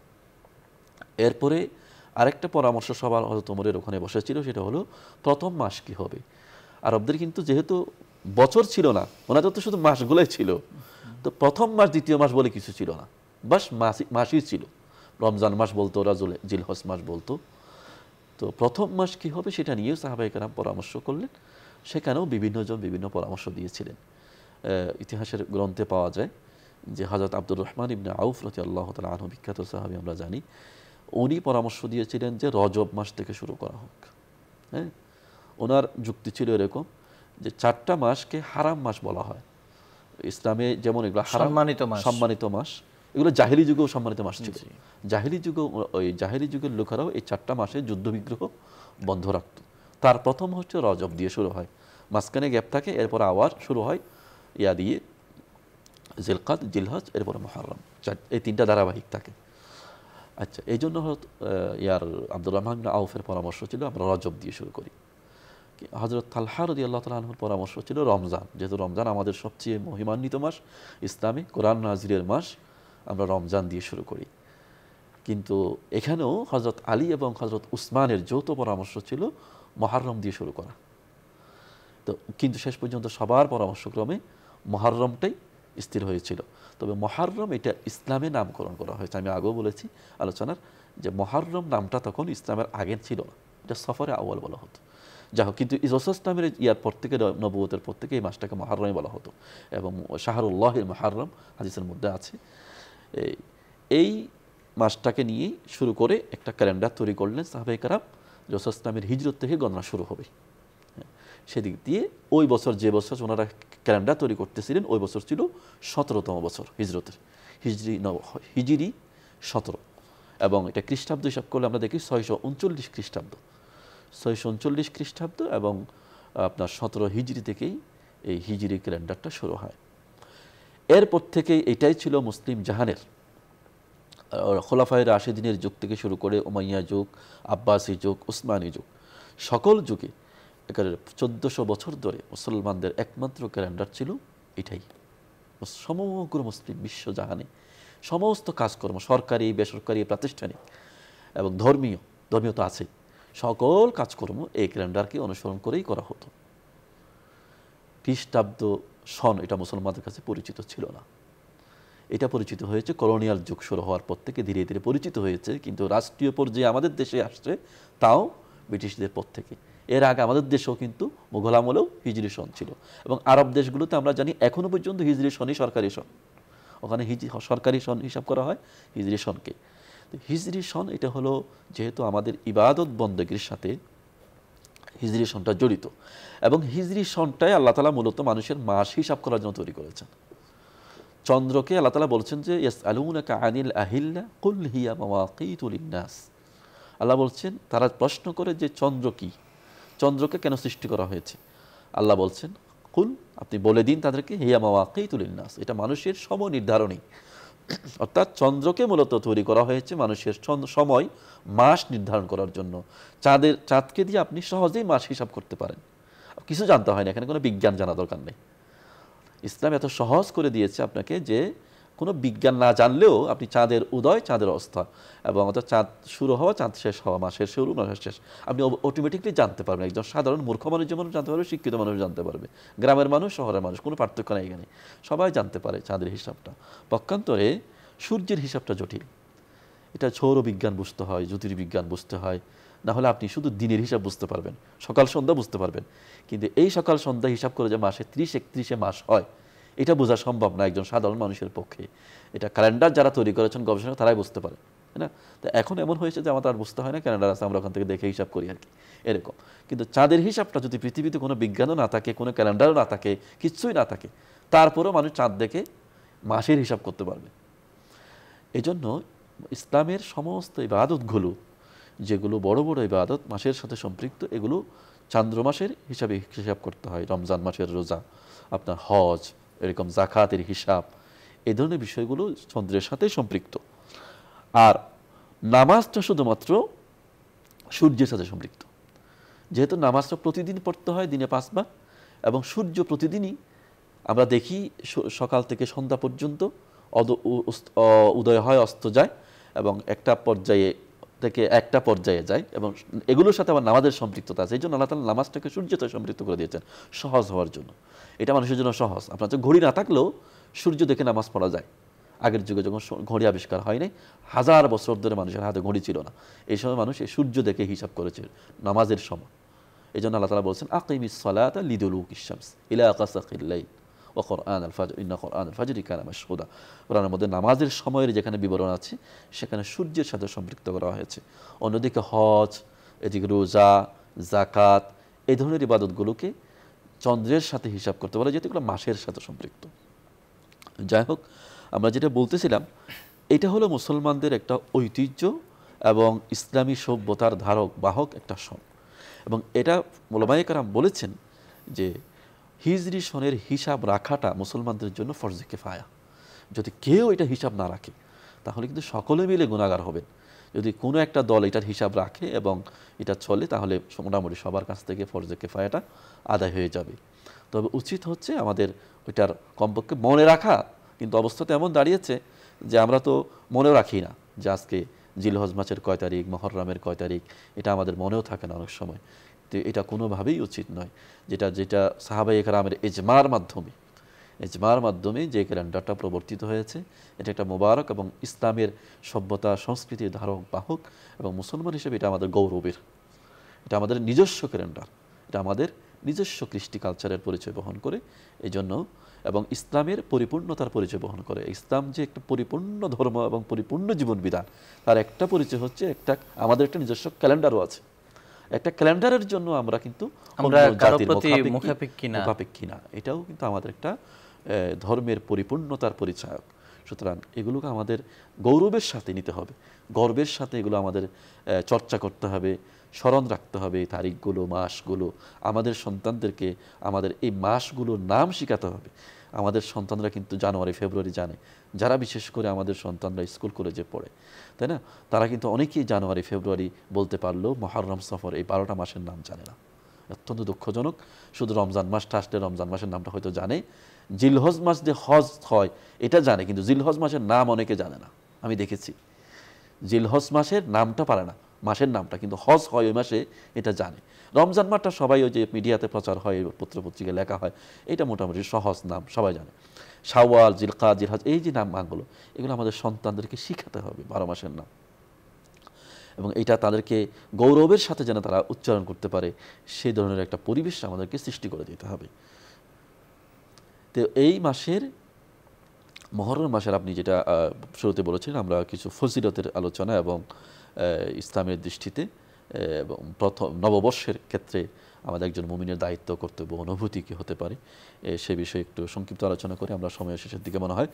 এরপরে আরেকটা পরামর্শ সবার হযরত ওমরের ওখানে বসেছিল, সেটা হলো প্রথম মাস কি হবে। আরবদের কিন্তু যেহেতু বছর ছিল না, ওনাদের তো শুধু মাসগুলোই ছিল, তো প্রথম মাস দ্বিতীয় মাস বলে কিছু ছিল না, বাস মাসই ছিল। রমজান মাস বলতো, ওরা জিলহজ মাস বলতো। তো প্রথম মাস কি হবে সেটা নিয়েও সাহাবায়ে কেরাম পরামর্শ করলেন। সেখানেও বিভিন্নজন বিভিন্ন পরামর্শ দিয়েছিলেন। ইতিহাসের গ্রন্থে পাওয়া যায় যে হযরত আব্দুর রহমান ইবনে আউফ রাদিয়াল্লাহু তাআলা আনহু, বিখ্যাত সাহাবী আমরা জানি, উনি পরামর্শ দিয়েছিলেন যে রজব মাস থেকে শুরু করা হোক। হ্যাঁ, ওনার যুক্তি ছিল এরকম যে 4টা মাসকে হারাম মাস বলা হয় ইসলামে, যেমন এগুলো সম্মানিত মাস, এগুলো জাহেলি যুগেও সম্মানিত মাস ছিল। জাহেলি যুগের লোকেরাও এই 4টা মাসে যুদ্ধ বিগ্রহ বন্ধ রাখত। তার প্রথম হচ্ছে রজব দিয়ে শুরু হয়, মাঝখানে গ্যাপ থাকে, এরপর আবার শুরু হয় ইয়া দিয়ে জিলকাদ, জিলহজ, এরপরে মুহররম, এই 3টা ধারাবাহিক থাকে। আচ্ছা, এই জন্য আব্দুর রহমান ইবনে আউফের পরামর্শ ছিল আমরা রজব দিয়ে শুরু করি। হযরত তালহা রাদিয়াল্লাহু তাআলা আনহুর পরামর্শ ছিল রমজান, যেহেতু রমজান আমাদের সবচেয়ে মহিমান্বিত মাস, ইসলামে কোরআন নাজিলের মাস, আমরা রমজান দিয়ে শুরু করি। কিন্তু এখানেও হযরত আলী এবং হযরত উসমানের যৌথ পরামর্শ ছিল মুহররম দিয়ে শুরু করা। তো কিন্তু শেষ পর্যন্ত সবার পরামর্শক্রমে মুহররমটাই স্থির হয়েছিল। তবে মুহররম এটা ইসলামে নামকরণ করা হয়েছে। আমি আগেও বলেছি আলোচনার যে মুহররম নামটা তখন ইসলামের আগে ছিল না, এটা সফরে আউয়াল বলা হতো। যাই হোক, কিন্তু রাসূল ইসলামের ইয়ার পর থেকে, নবুয়তের পর থেকে এই মাসটাকে মুহররমই বলা হতো এবং শাহরুল্লাহিল মুহররম হাদিসের মধ্যে আছে। এই মাসটাকে নিয়ে শুরু করে একটা ক্যালেন্ডার তৈরি করলেন সাহাবায়ে কেরাম। রাসূল ইসলামের হিজরত থেকে গণনা শুরু হবে। সেদিক দিয়ে ওই বছর, যে বছর ওনারা ক্যালেন্ডার তৈরি করতেছিলেন, ওই বছর ছিল 17তম বছর হিজরতের, হিজরি 17, এবং এটা খ্রিস্টাব্দ হিসাব করলে আমরা দেখি 639 খ্রিস্টাব্দ, 639 খ্রিস্টাব্দ এবং আপনার 17 হিজরি থেকেই এই হিজরি ক্যালেন্ডারটা শুরু হয়। এরপর থেকেই এটাই ছিল মুসলিম জাহানের খোলাফায়ে রাশিদিনের যুগ থেকে শুরু করে উমাইয়া যুগ, আব্বাসী যুগ, উসমানী যুগ, সকল যুগে 1400 বছর ধরে মুসলমানদের একমাত্র ক্যালেন্ডার ছিল এটাই। সমগ্র মুসলিম বিশ্বজাহানে সমস্ত কাজকর্ম, সরকারি, বেসরকারি, প্রাতিষ্ঠানিক এবং ধর্মীয় তো আছে, সকল কাজকর্ম এই ক্যালেন্ডারকে অনুসরণ করেই করা হতো। খ্রিস্টাব্দ সন এটা মুসলমানদের কাছে পরিচিত ছিল না। এটা পরিচিত হয়েছে কলোনিয়াল যুগ শুরু হওয়ার পর থেকে, ধীরে ধীরে পরিচিত হয়েছে, কিন্তু রাষ্ট্রীয় পর্যায়ে আমাদের দেশে আসছে তাও ব্রিটিশদের পর থেকে। এর আগে আমাদের দেশেও কিন্তু মুঘল আমলেও হিজরি সন ছিল, এবং আরব দেশগুলোতে আমরা জানি এখনো পর্যন্ত হিজরি সনই সরকারি সন, ওখানে সরকারি সন হিসাব করা হয় হিজরি সনকে। হিজরি সন এটা হলো, যেহেতু আমাদের ইবাদত বন্দেগীর সাথে হিজরি সনটা জড়িত, এবং হিজরি সনটাই আল্লাহ তাআলা মূলত মানুষের মাস হিসাব করার জন্য তৈরি করেছেন। চন্দ্রকে আল্লাহ তাআলা বলছেন যে ইয়াসআলুনাকা আনিল আহিল্লা কুল হিয়া মাওয়াকিতু লিন্নাস। আল্লাহ বলছেন, তারা প্রশ্ন করে যে চন্দ্র কি, চন্দ্রকে কেন সৃষ্টি করা হয়েছে। আল্লাহ বলছেন, কুল, আপনি বলে দিন তাদেরকে, হিয়া মাওয়াকিতু লিন্নাস, এটা মানুষের সময় নির্ধারণী। অর্থাৎ চন্দ্রকে মূলত তৈরি করা হয়েছে মানুষের সময়, মাস নির্ধারণ করার জন্য। চাঁদকে দিয়ে আপনি সহজেই মাস হিসাব করতে পারেন, কিছু জানতে হয় না, এখানে কোনো বিজ্ঞান জানা দরকার নেই। ইসলাম এত সহজ করে দিয়েছে আপনাকে যে কোনো বিজ্ঞান না জানলেও আপনি চাঁদের উদয়, চাঁদের অস্ত, এবং অর্থাৎ চাঁদ শুরু হওয়া, চাঁদ শেষ হওয়া, মাসের শুরু, মাসের শেষ, আপনি অটোমেটিকলি জানতে পারবেন। একজন সাধারণ মূর্খ মানুষ যেমন জানতে পারবে, শিক্ষিত মানুষ জানতে পারবে, গ্রামের মানুষ, শহরের মানুষ, কোনো পার্থক্য নেই এখানে, সবাই জানতে পারে চাঁদের হিসাবটা। পক্ষান্তরে সূর্যের হিসাবটা জটিল, এটা সৌর বিজ্ঞান বুঝতে হয়, জ্যোতির্বিজ্ঞান বুঝতে হয়, না হলে আপনি শুধু দিনের হিসাব বুঝতে পারবেন, সকাল সন্ধ্যা বুঝতে পারবেন, কিন্তু এই সকাল সন্ধ্যা হিসাব করে যে মাসে 30-31 মাস হয়, এটা বোঝা সম্ভব না একজন সাধারণ মানুষের পক্ষে। এটা ক্যালেন্ডার যারা তৈরি করেছেন গবেষণা, তারাই বুঝতে পারে, তাই না? তো এখন এমন হয়েছে যে আমাদের আর বুঝতে হয় না, ক্যালেন্ডার আছে, আমরা ওখান থেকে দেখে হিসাব করি আর কি, এরকম। কিন্তু চাঁদের হিসাবটা যদি পৃথিবীতে কোনো বিজ্ঞানও না থাকে, কোনো ক্যালেন্ডারও না থাকে, কিচ্ছুই না থাকে, তারপরেও মানুষ চাঁদ দেখে মাসের হিসাব করতে পারবে। এই জন্য ইসলামের সমস্ত ইবাদতগুলো, যেগুলো বড় বড় ইবাদত মাসের সাথে সম্পৃক্ত, এগুলো চান্দ্র মাসের হিসাবে হিসাব করতে হয়। রমজান মাসের রোজা, আপনার হজ, এরকম জাকাতের হিসাব, এই ধরনের বিষয়গুলো চন্দ্রের সাথে সম্পৃক্ত। আর নামাজটা শুধুমাত্র সূর্যের সাথে সম্পৃক্ত, যেহেতু নামাজটা প্রতিদিন পড়তে হয় দিনে 5 বার, এবং সূর্য প্রতিদিনই আমরা দেখি সকাল থেকে সন্ধ্যা পর্যন্ত উদয় হয়, অস্ত যায়, এবং একটা পর্যায়ে থেকে একটা পর্যায়ে যায়, এবং এগুলোর সাথে আবার নামাজের সম্পৃক্ততা আছে। এই জন্য আল্লাহ তাআলা নামাজটাকে সূর্যের সাথে সম্পৃক্ত করে দিয়েছেন সহজ হওয়ার জন্য। এটা মানুষের জন্য সহজ। আপনার যে ঘড়ি না থাকলেও সূর্য দেখে নামাজ পড়া যায়। আগের যুগে যখন ঘড়ি আবিষ্কার হয় নাই, 1000 বছর ধরে মানুষের হাতে ঘড়ি ছিল না, এই সময় মানুষ এই সূর্য দেখে হিসাব করেছে নামাজের সময়। এই জন্য আল্লাহ তাআলা বলছেন, আকিমিস সালাতা লিদুলুকিশ শামস ইলা গাসাকিল লাইল ওয়া কুরআন আল ফাজর ইন্না কুরআন আল ফাজরি কানা মাশহুদা। কোরআনের মধ্যে নামাজের সময়ের যেখানে বিবরণ আছে, সেখানে সূর্যের সাথে সম্পৃক্ত করা হয়েছে। অন্যদিকে হজ, এদিকে রোজা, জাকাত, এই ধরনের ইবাদতগুলোকে চন্দ্রের সাথে হিসাব করতে বলে, যেহেতু এগুলো মাসের সাথে সম্পৃক্ত। যাই হোক, আমরা যেটা বলতেছিলাম, এটা হলো মুসলমানদের একটা ঐতিহ্য এবং ইসলামী সভ্যতার ধারক বাহক একটা সন। এবং এটা উলামায়ে কেরাম বলেছেন যে হিজরি সনের হিসাব রাখাটা মুসলমানদের জন্য ফরজে কিফায়া। যদি কেউ এটা হিসাব না রাখে, তাহলে কিন্তু সকলে মিলে গুনাহগার হবেন। যদি কোনো একটা দল এটার হিসাব রাখে এবং এটা চলে, তাহলে মোটামুটি সবার কাছ থেকে ফরজে কিফায়াটা আদায় হয়ে যাবে। তবে উচিত হচ্ছে আমাদের ওইটার কমপক্ষে মনে রাখা। কিন্তু অবস্থা তো এমন দাঁড়িয়েছে যে আমরা তো মনেও রাখি না যে আজকে জিলহজ মাসের কয় তারিখ, মুহররমের কয় তারিখ, এটা আমাদের মনেও থাকে না অনেক সময়। তো এটা কোনোভাবেই উচিত নয়। যেটা সাহাবায়ে কেরামের ইজমার মাধ্যমে যে ক্যালেন্ডারটা প্রবর্তিত হয়েছে, এটা একটা মোবারক এবং ইসলামের সভ্যতা সংস্কৃতির ধারক বাহক, এবং মুসলমান হিসেবে এটা আমাদের গৌরবের, এটা আমাদের নিজস্ব ক্যালেন্ডার, এটা আমাদের নিজস্ব কৃষ্টি কালচারের পরিচয় বহন করে। এই জন্য এবং ইসলামের পরিপূর্ণতার পরিচয় বহন করে। ইসলাম যে একটা পরিপূর্ণ ধর্ম এবং পরিপূর্ণ জীবন বিধান, তার একটা পরিচয় হচ্ছে আমাদের একটা নিজস্ব ক্যালেন্ডারও আছে। একটা ক্যালেন্ডারের জন্য আমরা কিন্তু মুখাপেক্ষী না, এটাও কিন্তু আমাদের একটা ধর্মের পরিপূর্ণতার পরিচায়ক। সুতরাং এগুলোকে আমাদের গৌরবের সাথে নিতে হবে, গর্বের সাথে এগুলো আমাদের চর্চা করতে হবে, স্মরণ রাখতে হবে এই তারিখগুলো, মাসগুলো। আমাদের সন্তানদেরকে আমাদের এই মাসগুলোর নাম শেখাতে হবে। আমাদের সন্তানরা কিন্তু জানুয়ারি ফেব্রুয়ারি জানে, যারা বিশেষ করে আমাদের সন্তানরা স্কুল কলেজে পড়ে, তাই না, তারা কিন্তু অনেকেই জানুয়ারি ফেব্রুয়ারি বলতে পারলেও মুহররম সফর এই 12টা মাসের নাম জানে না। অত্যন্ত দুঃখজনক। শুধু রমজান মাসটা আসলে রমজান মাসের নামটা হয়তো জানে, জিলহজ মাস যে হজ হয় এটা জানে, কিন্তু জিলহজ মাসের নাম অনেকে জানে না। আমি দেখেছি জিলহজ মাসের নামটা পারে না, মাসের নামটা, কিন্তু হজ হয় ওই মাসে এটা জানে। রমজান মাসটা সবাই ওই যে মিডিয়াতে প্রচার হয়, পত্রপত্রিকায় লেখা হয়, এটা মোটামুটি সহজ নাম, সবাই জানে। শাওয়াল, জিলকাদ, জিলহজ, এই যে নামগুলো, এগুলো আমাদের সন্তানদেরকে শিখাতে হবে, 12 মাসের নাম। এবং এটা তাদেরকে গৌরবের সাথে যেন তারা উচ্চারণ করতে পারে, সেই ধরনের একটা পরিবেশ আমাদেরকে সৃষ্টি করে দিতে হবে। তো এই মাসের, মুহররম মাসের, আপনি যেটা শুরুতে বলেছেন, আমরা কিছু ফজিলতের আলোচনা এবং ইসলামের দৃষ্টিতে এবং প্রথম নববর্ষের ক্ষেত্রে আমাদের একজন মুমিনের দায়িত্ব, কর্তব্য, অনুভূতি কী হতে পারে সে বিষয়ে একটু সংক্ষিপ্ত আলোচনা করে আমরা সময়ের শেষের দিকে মনে হয়।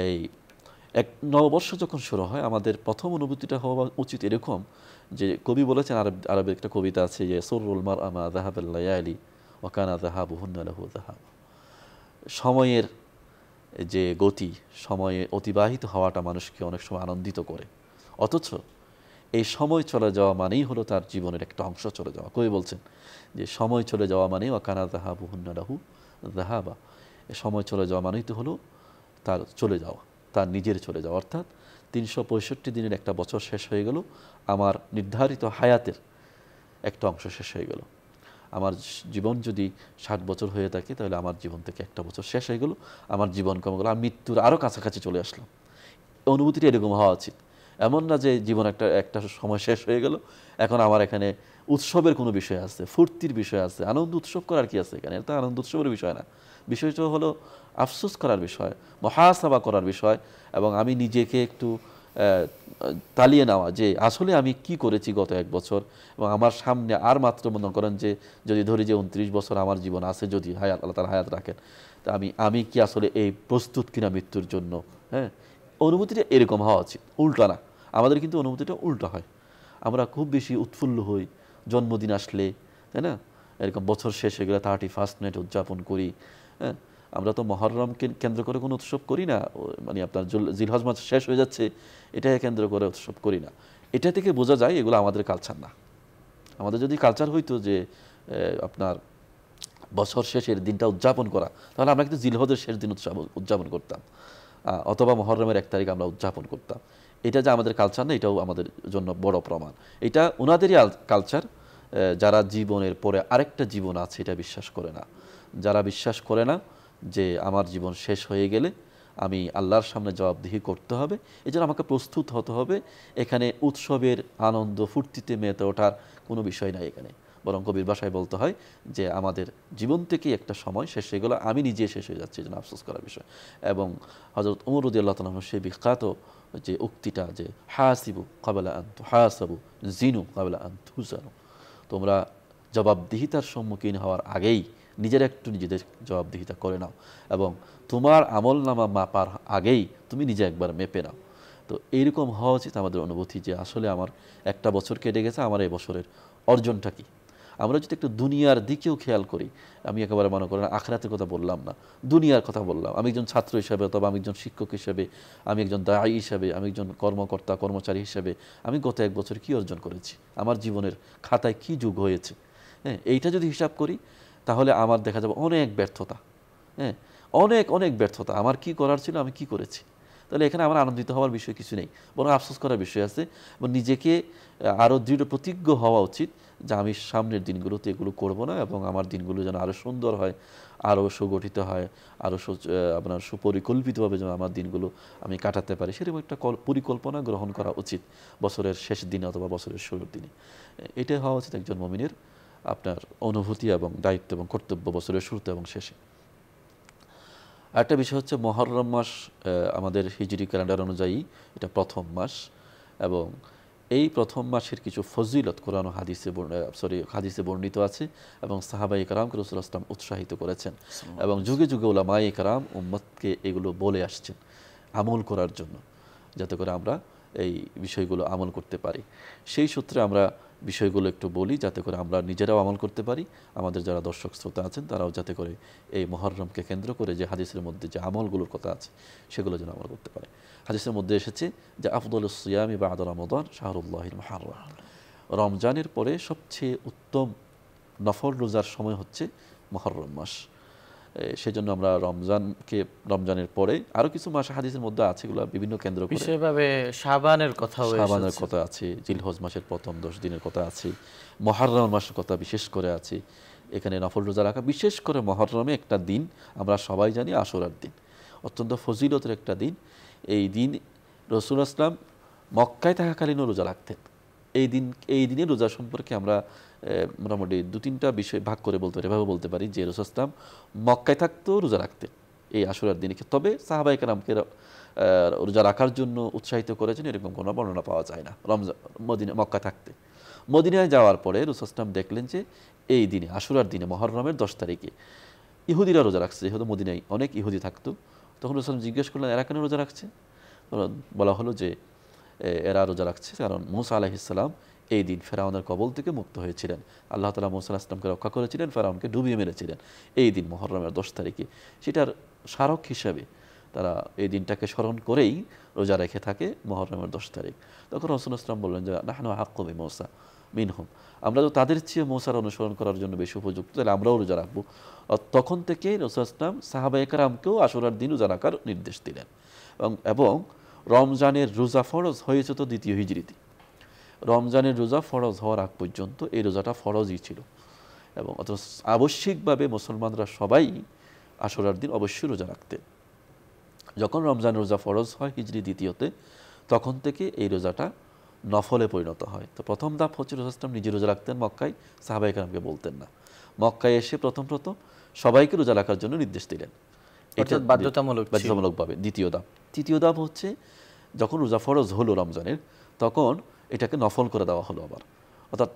এই নববর্ষ যখন শুরু হয়, আমাদের প্রথম অনুভূতিটা হওয়া উচিত এরকম যে, কবি বলেছেন, আরবের একটা কবিতা আছে যে, সুরুল মারআ মা যাহাবাল লায়ালি ওয়া কানা যাহাবুহুন্না লাহু যাহাব। সময়ের যে গতি, সময়ে অতিবাহিত হওয়াটা মানুষকে অনেক সময় আনন্দিত করে, অথচ এই সময় চলে যাওয়া মানেই হলো তার জীবনের একটা অংশ চলে যাওয়া। কবি বলছেন যে, সময় চলে যাওয়া মানে ওয়া কানা যাহাবুহুন্না লাহু যাহাবা, সময় চলে যাওয়া মানেই তো হলো তার চলে যাওয়া, তার নিজের চলে যাওয়া। অর্থাৎ 365 দিনের একটা বছর শেষ হয়ে গেল, আমার নির্ধারিত হায়াতের একটা অংশ শেষ হয়ে গেল। আমার জীবন যদি 60 বছর হয়ে থাকে, তাহলে আমার জীবন থেকে একটা বছর শেষ হয়ে গেল, আমার জীবন কমে গেল, আমি মৃত্যুর আরও কাছাকাছি চলে আসলাম। অনুভূতিটা এরকম হওয়া উচিত। এমন না যে জীবন একটা সময় শেষ হয়ে গেল, এখন আমার এখানে উৎসবের কোনো বিষয় আছে, ফুর্তির বিষয় আছে, আনন্দ উৎসব করার কি আছে এখানে? এটা আনন্দ উৎসবের বিষয় না, বিষয়টা হলো আফসোস করার বিষয়, মুহাসাবা করার বিষয়, এবং আমি নিজেকে একটু তালিয়ে নেওয়া যে আসলে আমি কি করেছি গত এক বছর, এবং আমার সামনে আর মাত্র, মনে করেন যে যদি ধরি যে 29 বছর আমার জীবন আছে, যদি হায়াত, আল্লাহ তার হায়াত রাখেন, তা আমি কি আসলে এই প্রস্তুত কিনা মৃত্যুর জন্য? হ্যাঁ, অনুভূতিটা এরকম হওয়া উচিত, উল্টা না। আমাদের কিন্তু অনুভূতিটা উল্টা হয়, আমরা খুব বেশি উৎফুল্ল হই জন্মদিন আসলে, তাই না, এরকম বছর শেষে গেলে 31st নাইট উদযাপন করি। হ্যাঁ, আমরা তো মুহররমকে কেন্দ্র করে কোনো উৎসব করি না, মানে আপনার জিলহজ মাস শেষ হয়ে যাচ্ছে এটাকে কেন্দ্র করে উৎসব করি না। এটা থেকে বোঝা যায় এগুলো আমাদের কালচার না। আমাদের যদি কালচার হইতো যে আপনার বছর শেষের দিনটা উদযাপন করা, তাহলে আমরা কিন্তু জিলহজের শেষ দিন উদযাপন করতাম, অথবা মুহররমের 1 তারিখ আমরা উদযাপন করতাম। এটা যে আমাদের কালচার না, এটাও আমাদের জন্য বড় প্রমাণ। এটা ওনাদেরই কালচার, যারা জীবনের পরে আরেকটা জীবন আছে এটা বিশ্বাস করে না, যারা বিশ্বাস করে না যে আমার জীবন শেষ হয়ে গেলে আমি আল্লাহর সামনে জবাবদিহি করতে হবে, এই জন্য আমাকে প্রস্তুত হতে হবে। এখানে উৎসবের আনন্দ ফুর্তিতে মেতে ওঠার কোনো বিষয় নাই এখানে, বরং কবির ভাষায় বলতে হয় যে আমাদের জীবন থেকেই একটা সময় শেষ হয়ে গেল, আমি নিজে শেষ হয়ে যাচ্ছি, এই জন্য আফসোস করার বিষয়। এবং হযরত ওমর রাদিয়াল্লাহু তাআলা সেই বিখ্যাত যে উক্তিটা, যে হাসিবু ক্বাবলা আন তুহাসাবু জিনু ক্বাবলা আন তুজানু, তোমরা জবাবদিহিতার সম্মুখীন হওয়ার আগেই নিজেদের জবাবদিহিতা করে নাও, এবং তোমার আমলনামা মাপার আগেই তুমি নিজে একবার মেপে নাও। তো এইরকম হওয়া উচিত আমাদের অনুভূতি, যে আসলে আমার একটা বছর কেটে গেছে, আমার এই বছরের অর্জনটা কী। আমরা যদি একটু দুনিয়ার দিকেও খেয়াল করি, আমি একেবারে মনে করেন আখিরাতের কথা বললাম না, দুনিয়ার কথা বললাম। আমি একজন ছাত্র হিসাবে, অথবা আমি একজন শিক্ষক হিসাবে, আমি একজন দায়ী হিসাবে, আমি একজন কর্মকর্তা কর্মচারী হিসাবে, আমি গত এক বছর কী অর্জন করেছি, আমার জীবনের খাতায় কী যুগ হয়েছে, হ্যাঁ, এইটা যদি হিসাব করি, তাহলে আমার দেখা যাবে অনেক ব্যর্থতা, হ্যাঁ, অনেক ব্যর্থতা। আমার কি করার ছিল, আমি কি করেছি। তাহলে এখানে আমার আনন্দিত হওয়ার বিষয় কিছু নেই, বরং আফসোস করার বিষয় আছে। এবং নিজেকে আরও দৃঢ় প্রতিজ্ঞ হওয়া উচিত যে আমি সামনের দিনগুলোতে এগুলো করব না, এবং আমার দিনগুলো যেন আরও সুন্দর হয়, আরও সুগঠিত হয়, আরও আপনার সুপরিকল্পিতভাবে যেন আমার দিনগুলো আমি কাটাতে পারি, সেরকম একটা পরিকল্পনা গ্রহণ করা উচিত বছরের শেষ দিনে অথবা বছরের শুরুর দিনে। এটাই হওয়া উচিত একজন মুমিনের আপনার অনুভূতি এবং দায়িত্ব এবং কর্তব্য বছরের শুরুতে এবং শেষে। আরেকটা বিষয় হচ্ছে মুহররম মাস আমাদের হিজরি ক্যালেন্ডার অনুযায়ী এটা প্রথম মাস, এবং এই প্রথম মাসের কিছু ফজিলত কোরআন হাদিসে বর্ণিত আছে, এবং সাহাবায়ে কেরামকে রাসূল সাল্লাল্লাহু আলাইহি ওয়াসাল্লাম উৎসাহিত করেছেন, এবং যুগে যুগে উলামায়ে কেরাম উম্মতকে এগুলো বলে আসছেন আমল করার জন্য, যাতে করে আমরা এই বিষয়গুলো আমল করতে পারি। সেই সূত্রে আমরা বিষয়গুলো একটু বলি, যাতে করে আমরা নিজেরাও আমল করতে পারি, আমাদের যারা দর্শক শ্রোতা আছেন তারাও যাতে করে এই মুহররমকে কেন্দ্র করে যে হাদিসের মধ্যে যে আমলগুলোর কথা আছে সেগুলো যেন আমল করতে পারে। হাদিসের মধ্যে এসেছে যে আফদলুস সিয়ামি বা'দা রমাদান শাহরুল্লাহিল মুহররম, রমজানের পরে সবচেয়ে উত্তম নফল রোজার সময় হচ্ছে মুহররম মাস। সেজন্য আমরা রমজানের পরে আরো কিছু মাস হাদিসের মধ্যে আছে, এগুলো বিভিন্ন কেন্দ্র করে বিশেষভাবে শাবানের কথা আছে, জিলহজ মাসের প্রথম 10 দিনের কথা আছে, মুহররম মাসের কথা বিশেষ করে আছে। এখানে নফল রোজা রাখা, বিশেষ করে মুহররমে একটা দিন আমরা সবাই জানি আশুরার দিন, অত্যন্ত ফজিলতের একটা দিন। এই দিন রাসূল আসলাম মক্কায় থাকাকালীনও রোজা রাখতেন। এই দিনে রোজা সম্পর্কে আমরা মোটামুটি 2-3টা বিষয় ভাগ করে বলতে পারি, এভাবে বলতে পারি যে রাসূল আসলাম মক্কায় থাকতেও রোজা রাখতেন এই আশুরার দিনে। তবে সাহাবায়ে কেরামকে রোজা রাখার জন্য উৎসাহিত করেছেন এরকম কোনো বর্ণনা পাওয়া যায় না মক্কা থাকতে। মদিনায় যাওয়ার পরে রাসূল আসলাম দেখলেন যে এই দিনে আশুরার দিনে মুহররমের 10 তারিখে ইহুদিরা রোজা রাখছে, যেহেতু মদিনায় অনেক ইহুদি থাকতো। তখন রাসূল জিজ্ঞেস করলেন এরা কেন রোজা রাখছে? বলা হলো যে এরা রোজা রাখছে কারণ মূসা আলাইহিস সালাম এই দিন ফেরাউনের কবল থেকে মুক্ত হয়েছিলেন, আল্লাহ তাআলা মূসা আলাইহিস সালামকে রক্ষা করেছিলেন, ফেরাউনকে ডুবিয়ে মেরেছিলেন এই দিন মুহররমের 10 তারিখে। সেটার স্মারক হিসাবে তারা এই দিনটাকে স্মরণ করেই রোজা রেখে থাকে মুহররমের 10 তারিখ। তখন রাসূল সাল্লাল্লাহু বললেন যে নাহনু আহাক্কু বিমূসা মিনহুম, আমরা তো তাদের চেয়ে মূসার অনুসরণ করার জন্য বেশি উপযুক্ত, তাহলে আমরাও রোজা রাখবো। তখন থেকে রাসূল সাল্লাল্লাহু সাহাবায়ে কেরামকেও আশুরার দিন রোজা রাখার নির্দেশ দিলেন। এবং রমজানের রোজা ফরজ হয়েছে তো 2য় হিজরিতে। রমজানের রোজা ফরজ হওয়ার আগ পর্যন্ত এই রোজাটা ফরজই ছিল, এবং অত আবশ্যিকভাবে মুসলমানরা সবাই আশুরার দিন অবশ্যই রোজা রাখতেন। যখন রমজানের রোজা ফরজ হয় হিজরি 2য়তে, তখন থেকে এই রোজাটা নফলে পরিণত হয়। তো প্রথম ধাপ হচ্ছে রাসূল সাল্লাল্লাহু নিজে রোজা রাখতেন মক্কায়, সাহাবায়ে কেরামকে বলতেন না। মক্কায় এসে প্রথম সবাইকে রোজা রাখার জন্য নির্দেশ দিলেন, এটা বাধ্যতামূলকভাবে। দ্বিতীয় ধাপ, তৃতীয় ধাপ হচ্ছে যখন রোজা ফরজ হলো রমজানের, তখন এটাকে নফল করে দেওয়া হলো আবার। অর্থাৎ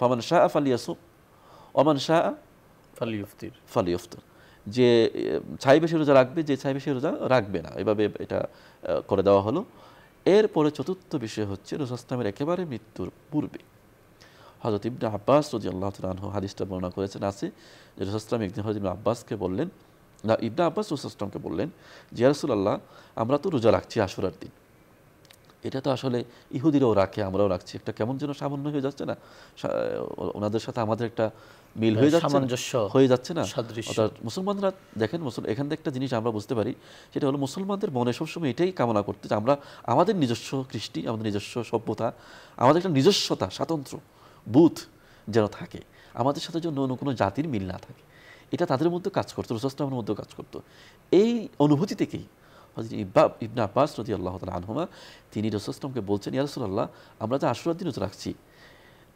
ফামান শাআ ফালিয়াসুম ওমান শাআ ফালিইফতির, যে চাইবে সে রোজা রাখবে, যে চাইবে সে রোজা রাখবে না, এভাবে এটা করে দেওয়া হলো। এরপরে চতুর্থ বিষয় হচ্ছে রাসূল সাল্লাল্লাহু একেবারে মৃত্যুর পূর্বে হযরত ইবনে আব্বাস রাদিয়াল্লাহু তাআলা আনহু হাদিসটা বর্ণনা করেছেন আছে যে রাসূল সাল্লাল্লাহু আলাইহি ওয়াসাল্লাম একদিন হযরত ইবনে আব্বাসকে বললেন, ইবনে আব্বাস রাসূল সাল্লাল্লাহু আলাইহি ওয়াসাল্লামকে বললেন যে ইয়া রাসূলুল্লাহ, আমরা তো রোজা রাখছি আশুরার দিন, এটা তো আসলে ইহুদিরাও রাখে আমরাও রাখছি, একটা কেমন যেন সামান্য হয়ে যাচ্ছে না, ওনাদের সাথে আমাদের একটা মিল হয়ে যাচ্ছে না। অর্থাৎ মুসলমানরা দেখেন, এখান থেকে একটা জিনিস আমরা বুঝতে পারি, সেটা হলো মুসলমানদের মনে সবসময় এটাই কামনা করতে যে আমরা আমাদের নিজস্ব কৃষ্টি, আমাদের নিজস্ব সভ্যতা, আমাদের একটা নিজস্বতা, স্বাতন্ত্র্য বোধ যেন থাকে, আমাদের সাথে যেন অন্য কোনো জাতির মিল না থাকে। এটা তাদের মধ্যে কাজ করতো, রাসূল সাল্লাল্লাহু মধ্যেও কাজ করতো। এই অনুভূতি থেকেই হযরত ইবনে আব্বাস রাদিয়াল্লাহু তাআলা আনহুমা তিনি রাসূল সাল্লাল্লাহু আলাইহি ওয়াসাল্লামকে বলছেন, ইয়া রাসূলুল্লাহ, আমরা যে আশুরার দিন রোজা রাখছি,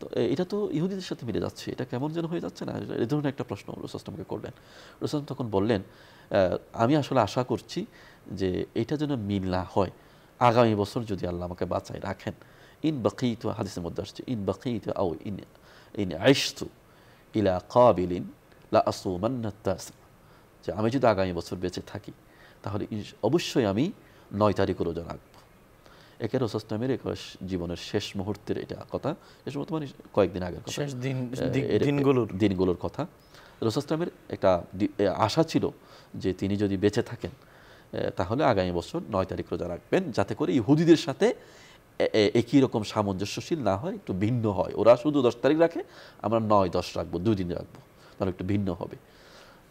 তো এটা তো ইহুদিদের সাথে মিলে যাচ্ছে, এটা কেমন যেন হয়ে যাচ্ছে না? এই ধরনের একটা প্রশ্ন রাসূল সাল্লাল্লাহু আলাইহি ওয়াসাল্লামকে করলেন। রাসূল সাল্লাল্লাহু তখন বললেন, আমি আসলে আশা করছি যে এটা যেন মিল না হয়, আগামী বছর যদি আল্লাহ আমাকে বাঁচায় রাখেন, ইন বাকিতু, হাদিসের মধ্যে আসছে, ইন বাকিতু আও ইন আইশতু ইলা কাবিলিন লা আসুমান্না তাস, যে আমি যদি আগামী বছর বেঁচে থাকি তাহলে অবশ্যই আমি 9 তারিখ রোজা রাখবো। একে রাসূল সাল্লাল্লাহু আলাইহি ওয়াসাল্লামের জীবনের শেষ মুহূর্তের এটা কথা, শেষ মুহূর্ত মানে কয়েকদিন আগের কথা, শেষ দিনগুলোর কথা। রাসূল সাল্লাল্লাহু আলাইহি ওয়াসাল্লামের একটা আশা ছিল যে তিনি যদি বেঁচে থাকেন তাহলে আগামী বছর 9 তারিখ রোজা রাখবেন, যাতে করে ইহুদিদের সাথে একই রকম সামঞ্জস্যশীল না হয়, একটু ভিন্ন হয়। ওরা শুধু 10 তারিখ রাখে, আমরা 9-10 রাখবো, 2 দিন রাখবো, তাহলে একটু ভিন্ন হবে।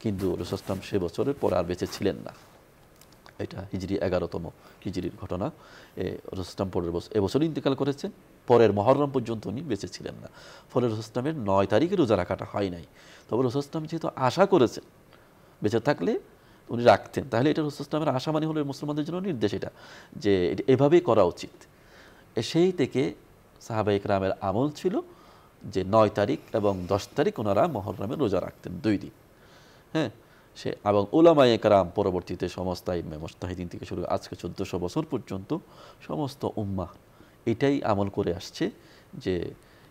কিন্তু রাসূল সাল্লাল্লাহু আলাইহি ওয়াসাল্লাম সে বছরের পর আর বেঁচে ছিলেন না। এটা হিজরি 11তম হিজরির ঘটনা। রুস্তম পরের বছর এবছর ইন্তেকাল করেছেন, পরের মহররম পর্যন্ত উনি বেঁচে ছিলেন না, ফলে রুস্তমের 9 তারিখে রোজা রাখাটা হয় নাই। তবে রুস্তম যেহেতু আশা করেছেন বেঁচে থাকলে উনি রাখতেন, তাহলে এটা রুস্তমের আশা মানে হলো মুসলমানদের জন্য নির্দেশ, এটা যে এভাবেই করা উচিত। সেই থেকে সাহাবায়ে কেরামের আমল ছিল যে 9 তারিখ এবং 10 তারিখ ওনারা মহররমের রোজা রাখতেন 2 দিন। হ্যাঁ, সে এবং উলামায়ে কেরাম পরবর্তীতে সমস্ত ইমাম মুজতাহিদিন থেকে শুরু আজকে 1400 বছর পর্যন্ত সমস্ত উম্মাহ এটাই আমল করে আসছে যে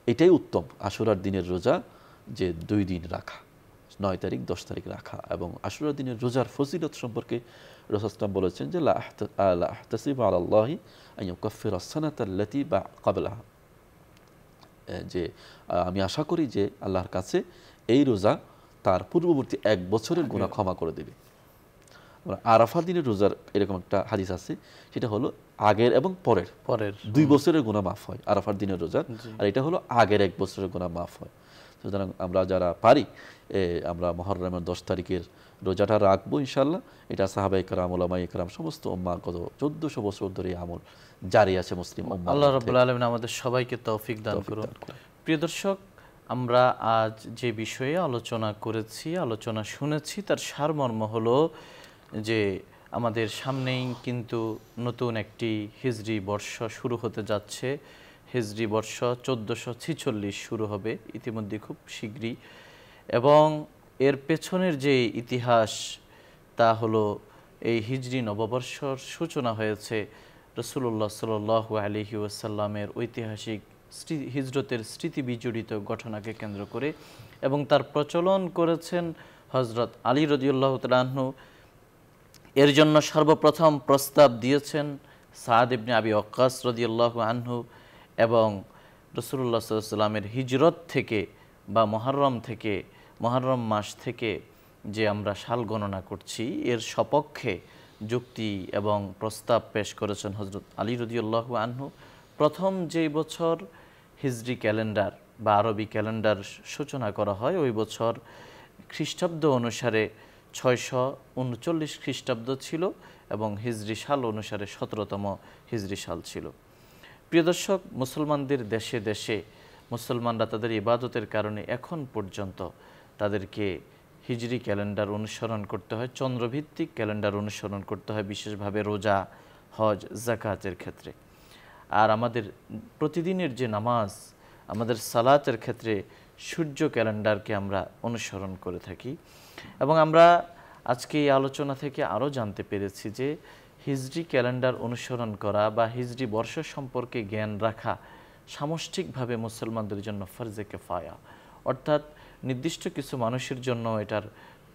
এটাই উত্তম, আশুরার দিনের রোজা যে 2 দিন রাখা, 9 তারিখ 10 তারিখ রাখা। এবং আশুরার দিনের রোজার ফজিলত সম্পর্কে রাসূল বলেছেন যে লা আহতাসিবু আলাল্লাহি আন ইউকাফিরা আস-সানাতাল্লাতী ক্বাবলাহা, যে আমি আশা করি যে আল্লাহর কাছে এই রোজা তার পূর্ববর্তী 1 বছরের গুনাহ ক্ষমা করে দেবে। আরাফা দিনের রোজার এরকম একটা হাদিস আছে, সেটা হলো আগের এবং পরের 2 বছরের গুনাহ মাফ হয় আরাফার দিনের রোজা, আর এটা হলো আগের 1 বছরের গুনাহ মাফ হয়। সুতরাং আমরা যারা পারি আমরা মহররমের 10 তারিখের রোজাটা রাখবো ইনশাআল্লাহ। এটা সাহাবায়ে কেরাম উলামায়ে কেরাম সমস্ত উম্মাহ গত 1400 বছর ধরে আমল জারি আছে মুসলিম উম্মাহ। আল্লাহ রাব্বুল আলামিন আমাদের সবাইকে তৌফিক দান করুন। প্রিয় দর্শক, আমরা আজ যে বিষয়ে আলোচনা করেছি, আলোচনা শুনেছি, তার সারমর্ম হলো যে আমাদের সামনেই কিন্তু নতুন একটি হিজরি বর্ষ শুরু হতে যাচ্ছে। হিজরি বর্ষ 1446 শুরু হবে ইতিমধ্যে খুব শীঘ্রই, এবং এর পেছনের যে ইতিহাস তা হলো এই হিজরি নববর্ষর সূচনা হয়েছে রাসূলুল্লাহ সাল্লাল্লাহু আলাইহি ওয়াসাল্লামের ঐতিহাসিক হিজরতের স্মৃতি বিজড়িত ঘটনাকে কেন্দ্র করে, এবং তার প্রচলন করেছেন হযরত আলী রাদিয়াল্লাহু তাআলা আনহু। এর জন্য সর্বপ্রথম প্রস্তাব দিয়েছেন সাদ ইবনে আবি ওয়াক্কাস রাদিয়াল্লাহু আনহু, এবং রাসূলুল্লাহ সাল্লাল্লাহু আলাইহি ওয়াসাল্লামের হিজরত থেকে বা মুহররম মাস থেকে যে আমরা সাল গণনা করছি এর সপক্ষে যুক্তি এবং প্রস্তাব পেশ করেছেন হযরত আলী রাদিয়াল্লাহু আনহু। প্রথম যেই বছর হিজরি ক্যালেন্ডার বা আরবি ক্যালেন্ডার সূচনা করা হয় ওই বছর খ্রিস্টাব্দ অনুসারে 639 খ্রিস্টাব্দ ছিল এবং হিজরি সাল অনুসারে 17তম হিজরি সাল ছিল। প্রিয় দর্শক, মুসলমানদের দেশে দেশে মুসলমানরা তাদের ইবাদতের কারণে এখন পর্যন্ত তাদেরকে হিজরি ক্যালেন্ডার অনুসরণ করতে হয়, চন্দ্রভিত্তিক ক্যালেন্ডার অনুসরণ করতে হয়, বিশেষভাবে রোজা, হজ, যাকাতের ক্ষেত্রে। আর আমাদের প্রতিদিনের যে নামাজ, আমাদের সালাতের ক্ষেত্রে সূর্য ক্যালেন্ডারকে আমরা অনুসরণ করে থাকি। এবং আমরা আজকে এই আলোচনা থেকে আরও জানতে পেরেছি যে হিজরি ক্যালেন্ডার অনুসরণ করা বা হিজরি বর্ষ সম্পর্কে জ্ঞান রাখা সামষ্টিকভাবে মুসলমানদের জন্য ফরজে কিফায়া, অর্থাৎ নির্দিষ্ট কিছু মানুষের জন্য এটার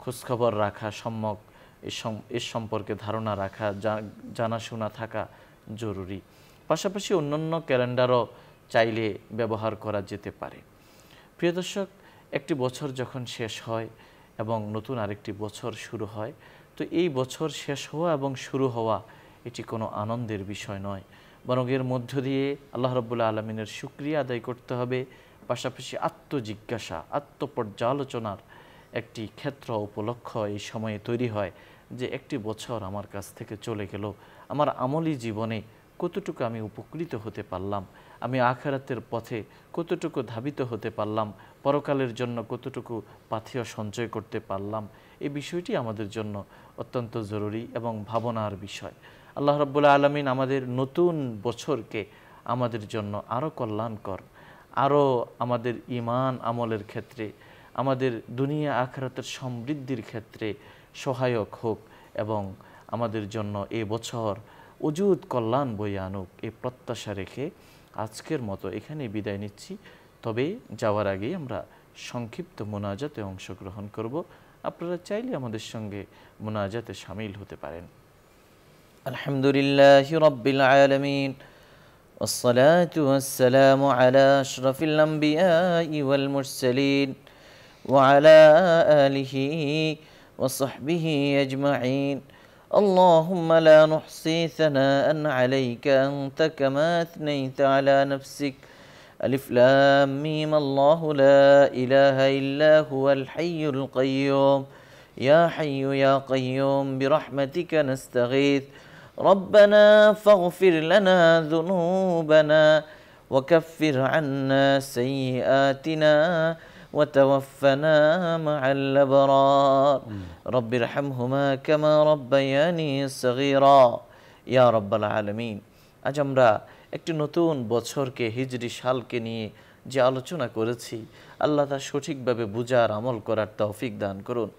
খোঁজখবর রাখা, সম্যক এর সম্পর্কে ধারণা রাখা, জানাশোনা থাকা জরুরি। পাশাপাশি অন্যান্য ক্যালেন্ডারও চাইলে ব্যবহার করা যেতে পারে। প্রিয় দর্শক, একটি বছর যখন শেষ হয় এবং নতুন আরেকটি বছর শুরু হয়, তো এই বছর শেষ হওয়া এবং শুরু হওয়া এটি কোনো আনন্দের বিষয় নয়, বরং এর মধ্য দিয়ে আল্লাহ রাব্বুল আলামিনের শুকরিয়া আদায় করতে হবে। পাশাপাশি আত্মজিজ্ঞাসা, আত্মপর্যালোচনার একটি ক্ষেত্র উপলক্ষ এই সময়ে তৈরি হয় যে একটি বছর আমার কাছ থেকে চলে গেল, আমার আমলি জীবনে কতটুকু আমি উপকৃত হতে পারলাম, আমি আখিরাতের পথে কতটুকু ধাবিত হতে পারলাম, পরকালের জন্য কতটুকু পাথেয় সঞ্চয় করতে পারলাম। এই বিষয়টি আমাদের জন্য অত্যন্ত জরুরি এবং ভাবনার বিষয়। আল্লাহ রাব্বুল আলামিন আমাদের নতুন বছরকে আমাদের জন্য আরও কল্যাণকর, আরও আমাদের ঈমান আমলের ক্ষেত্রে, আমাদের দুনিয়া আখিরাতের সমৃদ্ধির ক্ষেত্রে সহায়ক হোক এবং আমাদের জন্য এ বছর অযুত কল্যাণ বয়ে আনুক, এই প্রত্যাশা রেখে আজকের মতো এখানে বিদায় নিচ্ছি। তবে যাওয়ার আগে আমরা সংক্ষিপ্ত মোনাজাতে অংশগ্রহণ করব। আপনারা চাইলে আমাদের সঙ্গে মোনাজাতে শামিল হতে পারেন। আলহামদুলিল্লাহি রাব্বিল আলামিন, والصلاة والسلام على أشرف الأنبياء والمرسلين وعلى آله وصحبه أجمعين. اللهم لا نحصي ثناء عليك أنت كما أثنيت على نفسك. ألف لام ميم الله لا إله إلا هو الحي القيوم ইয়া হাইয়্যু ইয়া কাইয়্যুম বিরহমাতিকা নাস্তাগীথ রব্বানা ফাগফির লানা যুনুবানা وكفر عنا سيئاتنا وتوفنا مع الأبرار رب ارحمهما كما ربياني صغيرا يا رب العالمين আজ আমরা একটি নতুন বছরকে হিজরি সালকে নিয়ে যে আলোচনা করেছি আল্লাহ তা সঠিকভাবে বুঝার আমল করার তৌফিক দান করুন।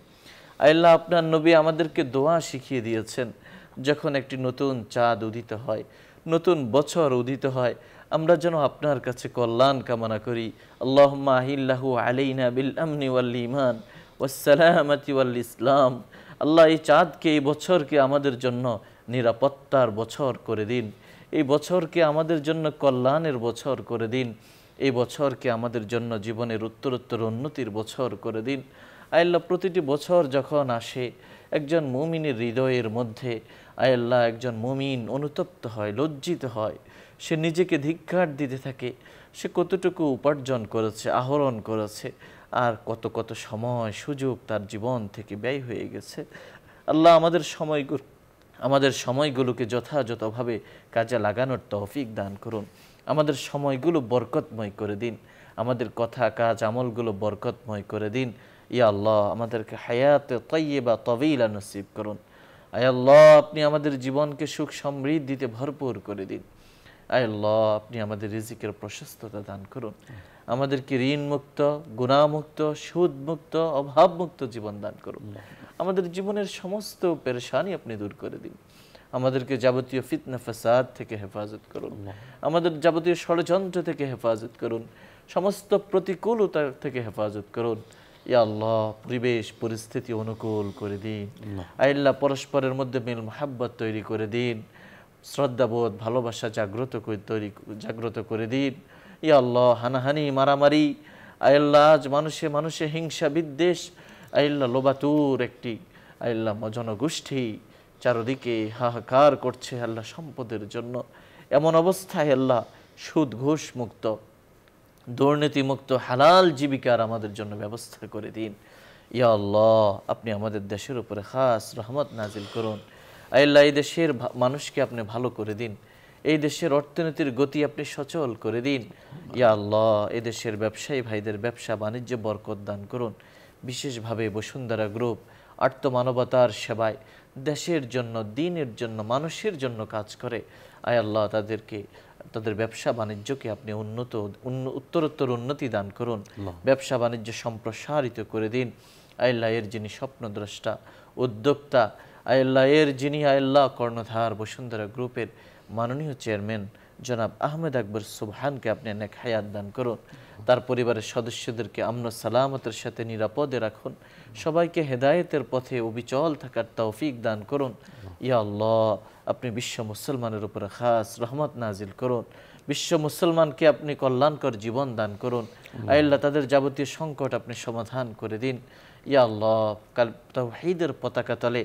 আল্লাহ আপনার নবী আমাদেরকে দোয়া শিখিয়ে দিয়েছেন যখন একটি নতুন চাঁদ উদিত হয়, নতুন বছর উদিত হয়, আমরা যেন আপনার কাছে কল্যাণ কামনা করি। আল্লাহুম্মা আহিল্লাহু আলাইনা বিল আমনি ওয়াল ঈমান ওয়াস সালামাতি ওয়াল ইসলাম। আল্লাহ এই চাঁদকে, এই বছরকে আমাদের জন্য নিরাপত্তার বছর করে দিন, এই বছরকে আমাদের জন্য কল্যাণের বছর করে দিন, এই বছরকে আমাদের জন্য জীবনের উত্তরোত্তর উন্নতির বছর করে দিন। আল্লাহ প্রতিটি বছর যখন আসে একজন মুমিনের হৃদয়ের মধ্যে আল্লাহ একজন মুমিন অনুতপ্ত হয়, লজ্জিত হয়, সে নিজেকে ধিক্কার দিতে থাকে, সে কতটুকু উপার্জন করেছে, আহরণ করেছে, আর কত কত সময় সুযোগ তার জীবন থেকে ব্যয় হয়ে গেছে। আল্লাহ আমাদের সময়গুলোকে যথাযথভাবে কাজে লাগানোর তৌফিক দান করুন। আমাদের সময়গুলো বরকতময় করে দিন, আমাদের কথা কাজ আমলগুলো বরকতময় করে দিন। ইয়া আল্লাহ আমাদেরকে হায়াতে তাইয়্যিবা তাওয়িলা নসিব করুন। আয় আল্লাহ আপনি আমাদের জীবনকে সুখ সমৃদ্ধিতে ভরপুর করে দিন। আয় আল্লাহ আপনি আমাদের রিজিকের প্রশস্ততা দান করুন, আমাদেরকে ঋণ মুক্ত, গুনাহ মুক্ত, সুদ মুক্ত, অভাব মুক্ত জীবন দান করুন। আমাদের জীবনের সমস্ত পেরেশানি আপনি দূর করে দিন। আমাদেরকে যাবতীয় ফিতনা ফাসাদ থেকে হেফাজত করুন, আমাদের যাবতীয় ষড়যন্ত্র থেকে হেফাজত করুন, সমস্ত প্রতিকূলতা থেকে হেফাজত করুন। ইয়া আল্লাহ পরিবেশ পরিস্থিতি অনুকূল করে দিন। আল্লাহ পরস্পরের মধ্যে মিল মোহাব্বত তৈরি করে দিন, শ্রদ্ধাবোধ ভালোবাসা জাগ্রত করে দিন। ইয়া আল্লাহ হানাহানি মারামারি আল্লাহ আজ মানুষে হিংসা বিদ্বেষ আল্লাহ লোবাতুর একটি আল্লাহ জনগোষ্ঠী চারদিকে হাহাকার করছে আল্লাহ সম্পদের জন্য। এমন অবস্থায় আল্লাহ সুদ ঘুষ মুক্ত, দুর্নীতি মুক্ত হালাল জীবিকার আমাদের জন্য ব্যবস্থা করে দিন। ইয়া আল্লাহ আপনি আমাদের দেশের উপরে খাস রহমত নাজিল করুন। আল্লাহ এই দেশের মানুষকে আপনি ভালো করে দিন, এই দেশের অর্থনীতির গতি আপনি সচল করে দিন। ইয়া আল্লাহ এই দেশের ব্যবসায়ী ভাইদের ব্যবসা বাণিজ্য বরকত দান করুন। বিশেষভাবে বসুন্ধরা গ্রুপ আর্তমানবতার সেবায় দেশের জন্য, দিনের জন্য, মানুষের জন্য কাজ করে। আয় আল্লাহ তাদের ব্যবসা বাণিজ্যকে আপনি উত্তরোত্তর উন্নতি দান করুন, ব্যবসা বাণিজ্য সম্প্রসারিত করে দিন। আল্লাহ এর যিনি স্বপ্নদ্রষ্টা, উদ্যোক্তা, আল্লাহ এর যিনি আল্লাহ কর্ণধার বসুন্ধরা গ্রুপের মাননীয় চেয়ারম্যান জনাব আহমেদ আকবর সুবহানকে আপনি নেক হায়াত দান করুন। তার পরিবারের সদস্যদেরকে আমন সালামতের সাথে নিরাপদে রাখুন, সবাইকে হেদায়েতের পথে অবিচল থাকার তৌফিক দান করুন। ইয়া আল্লাহ আপনি বিশ্ব মুসলমানের উপরে খাস রহমত নাজিল করুন, বিশ্ব মুসলমানকে আপনি কল্যাণকর জীবন দান করুন। আল্লাহ তাদের যাবতীয় সংকট আপনি সমাধান করে দিন। ইয়া আল্লাহ তাওহীদের পতাকা তলে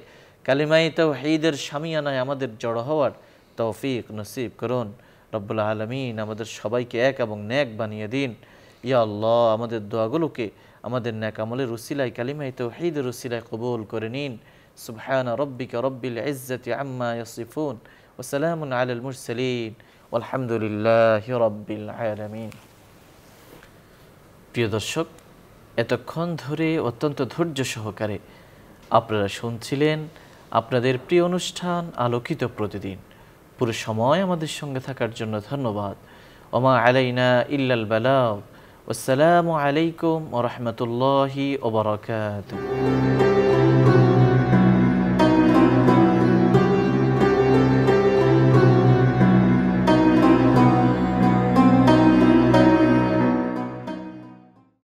কালিমায়ে তাওহীদের শামিয়ানায় আমাদের জড়ো হওয়ার তৌফিক নসিব করুন। রব্বুল আলামিন আমাদের সবাইকে এক এবং নেক বানিয়ে দিন। ইয়া আল্লাহ আমাদের দোয়াগুলোকে আমাদের নেক আমলের উসিলায় কালিমায়ে তাওহীদের উসিলায় কবুল করে নিন। সুবহান রাব্বিকা রব্বিল ইজ্জাতি আম্মা ইয়াসিফুন ওয়া সালামুন আলাল মুরসালিন ওয়ালহামদুলিল্লাহি রাব্বিল আলামিন। প্রিয় দর্শক, এতক্ষণ ধরে অত্যন্ত ধৈর্য সহকারে আপনারা শুনছিলেন আপনাদের প্রিয় অনুষ্ঠান আলোকিত প্রতিদিন। পুরো সময় আমাদের সঙ্গে থাকার জন্য ধন্যবাদ। ওমা আলাইনা ইল্লাল বালাগ। আসসালামু আলাইকুম ওয়া রাহমাতুল্লাহি ওয়া বারাকাতুহু।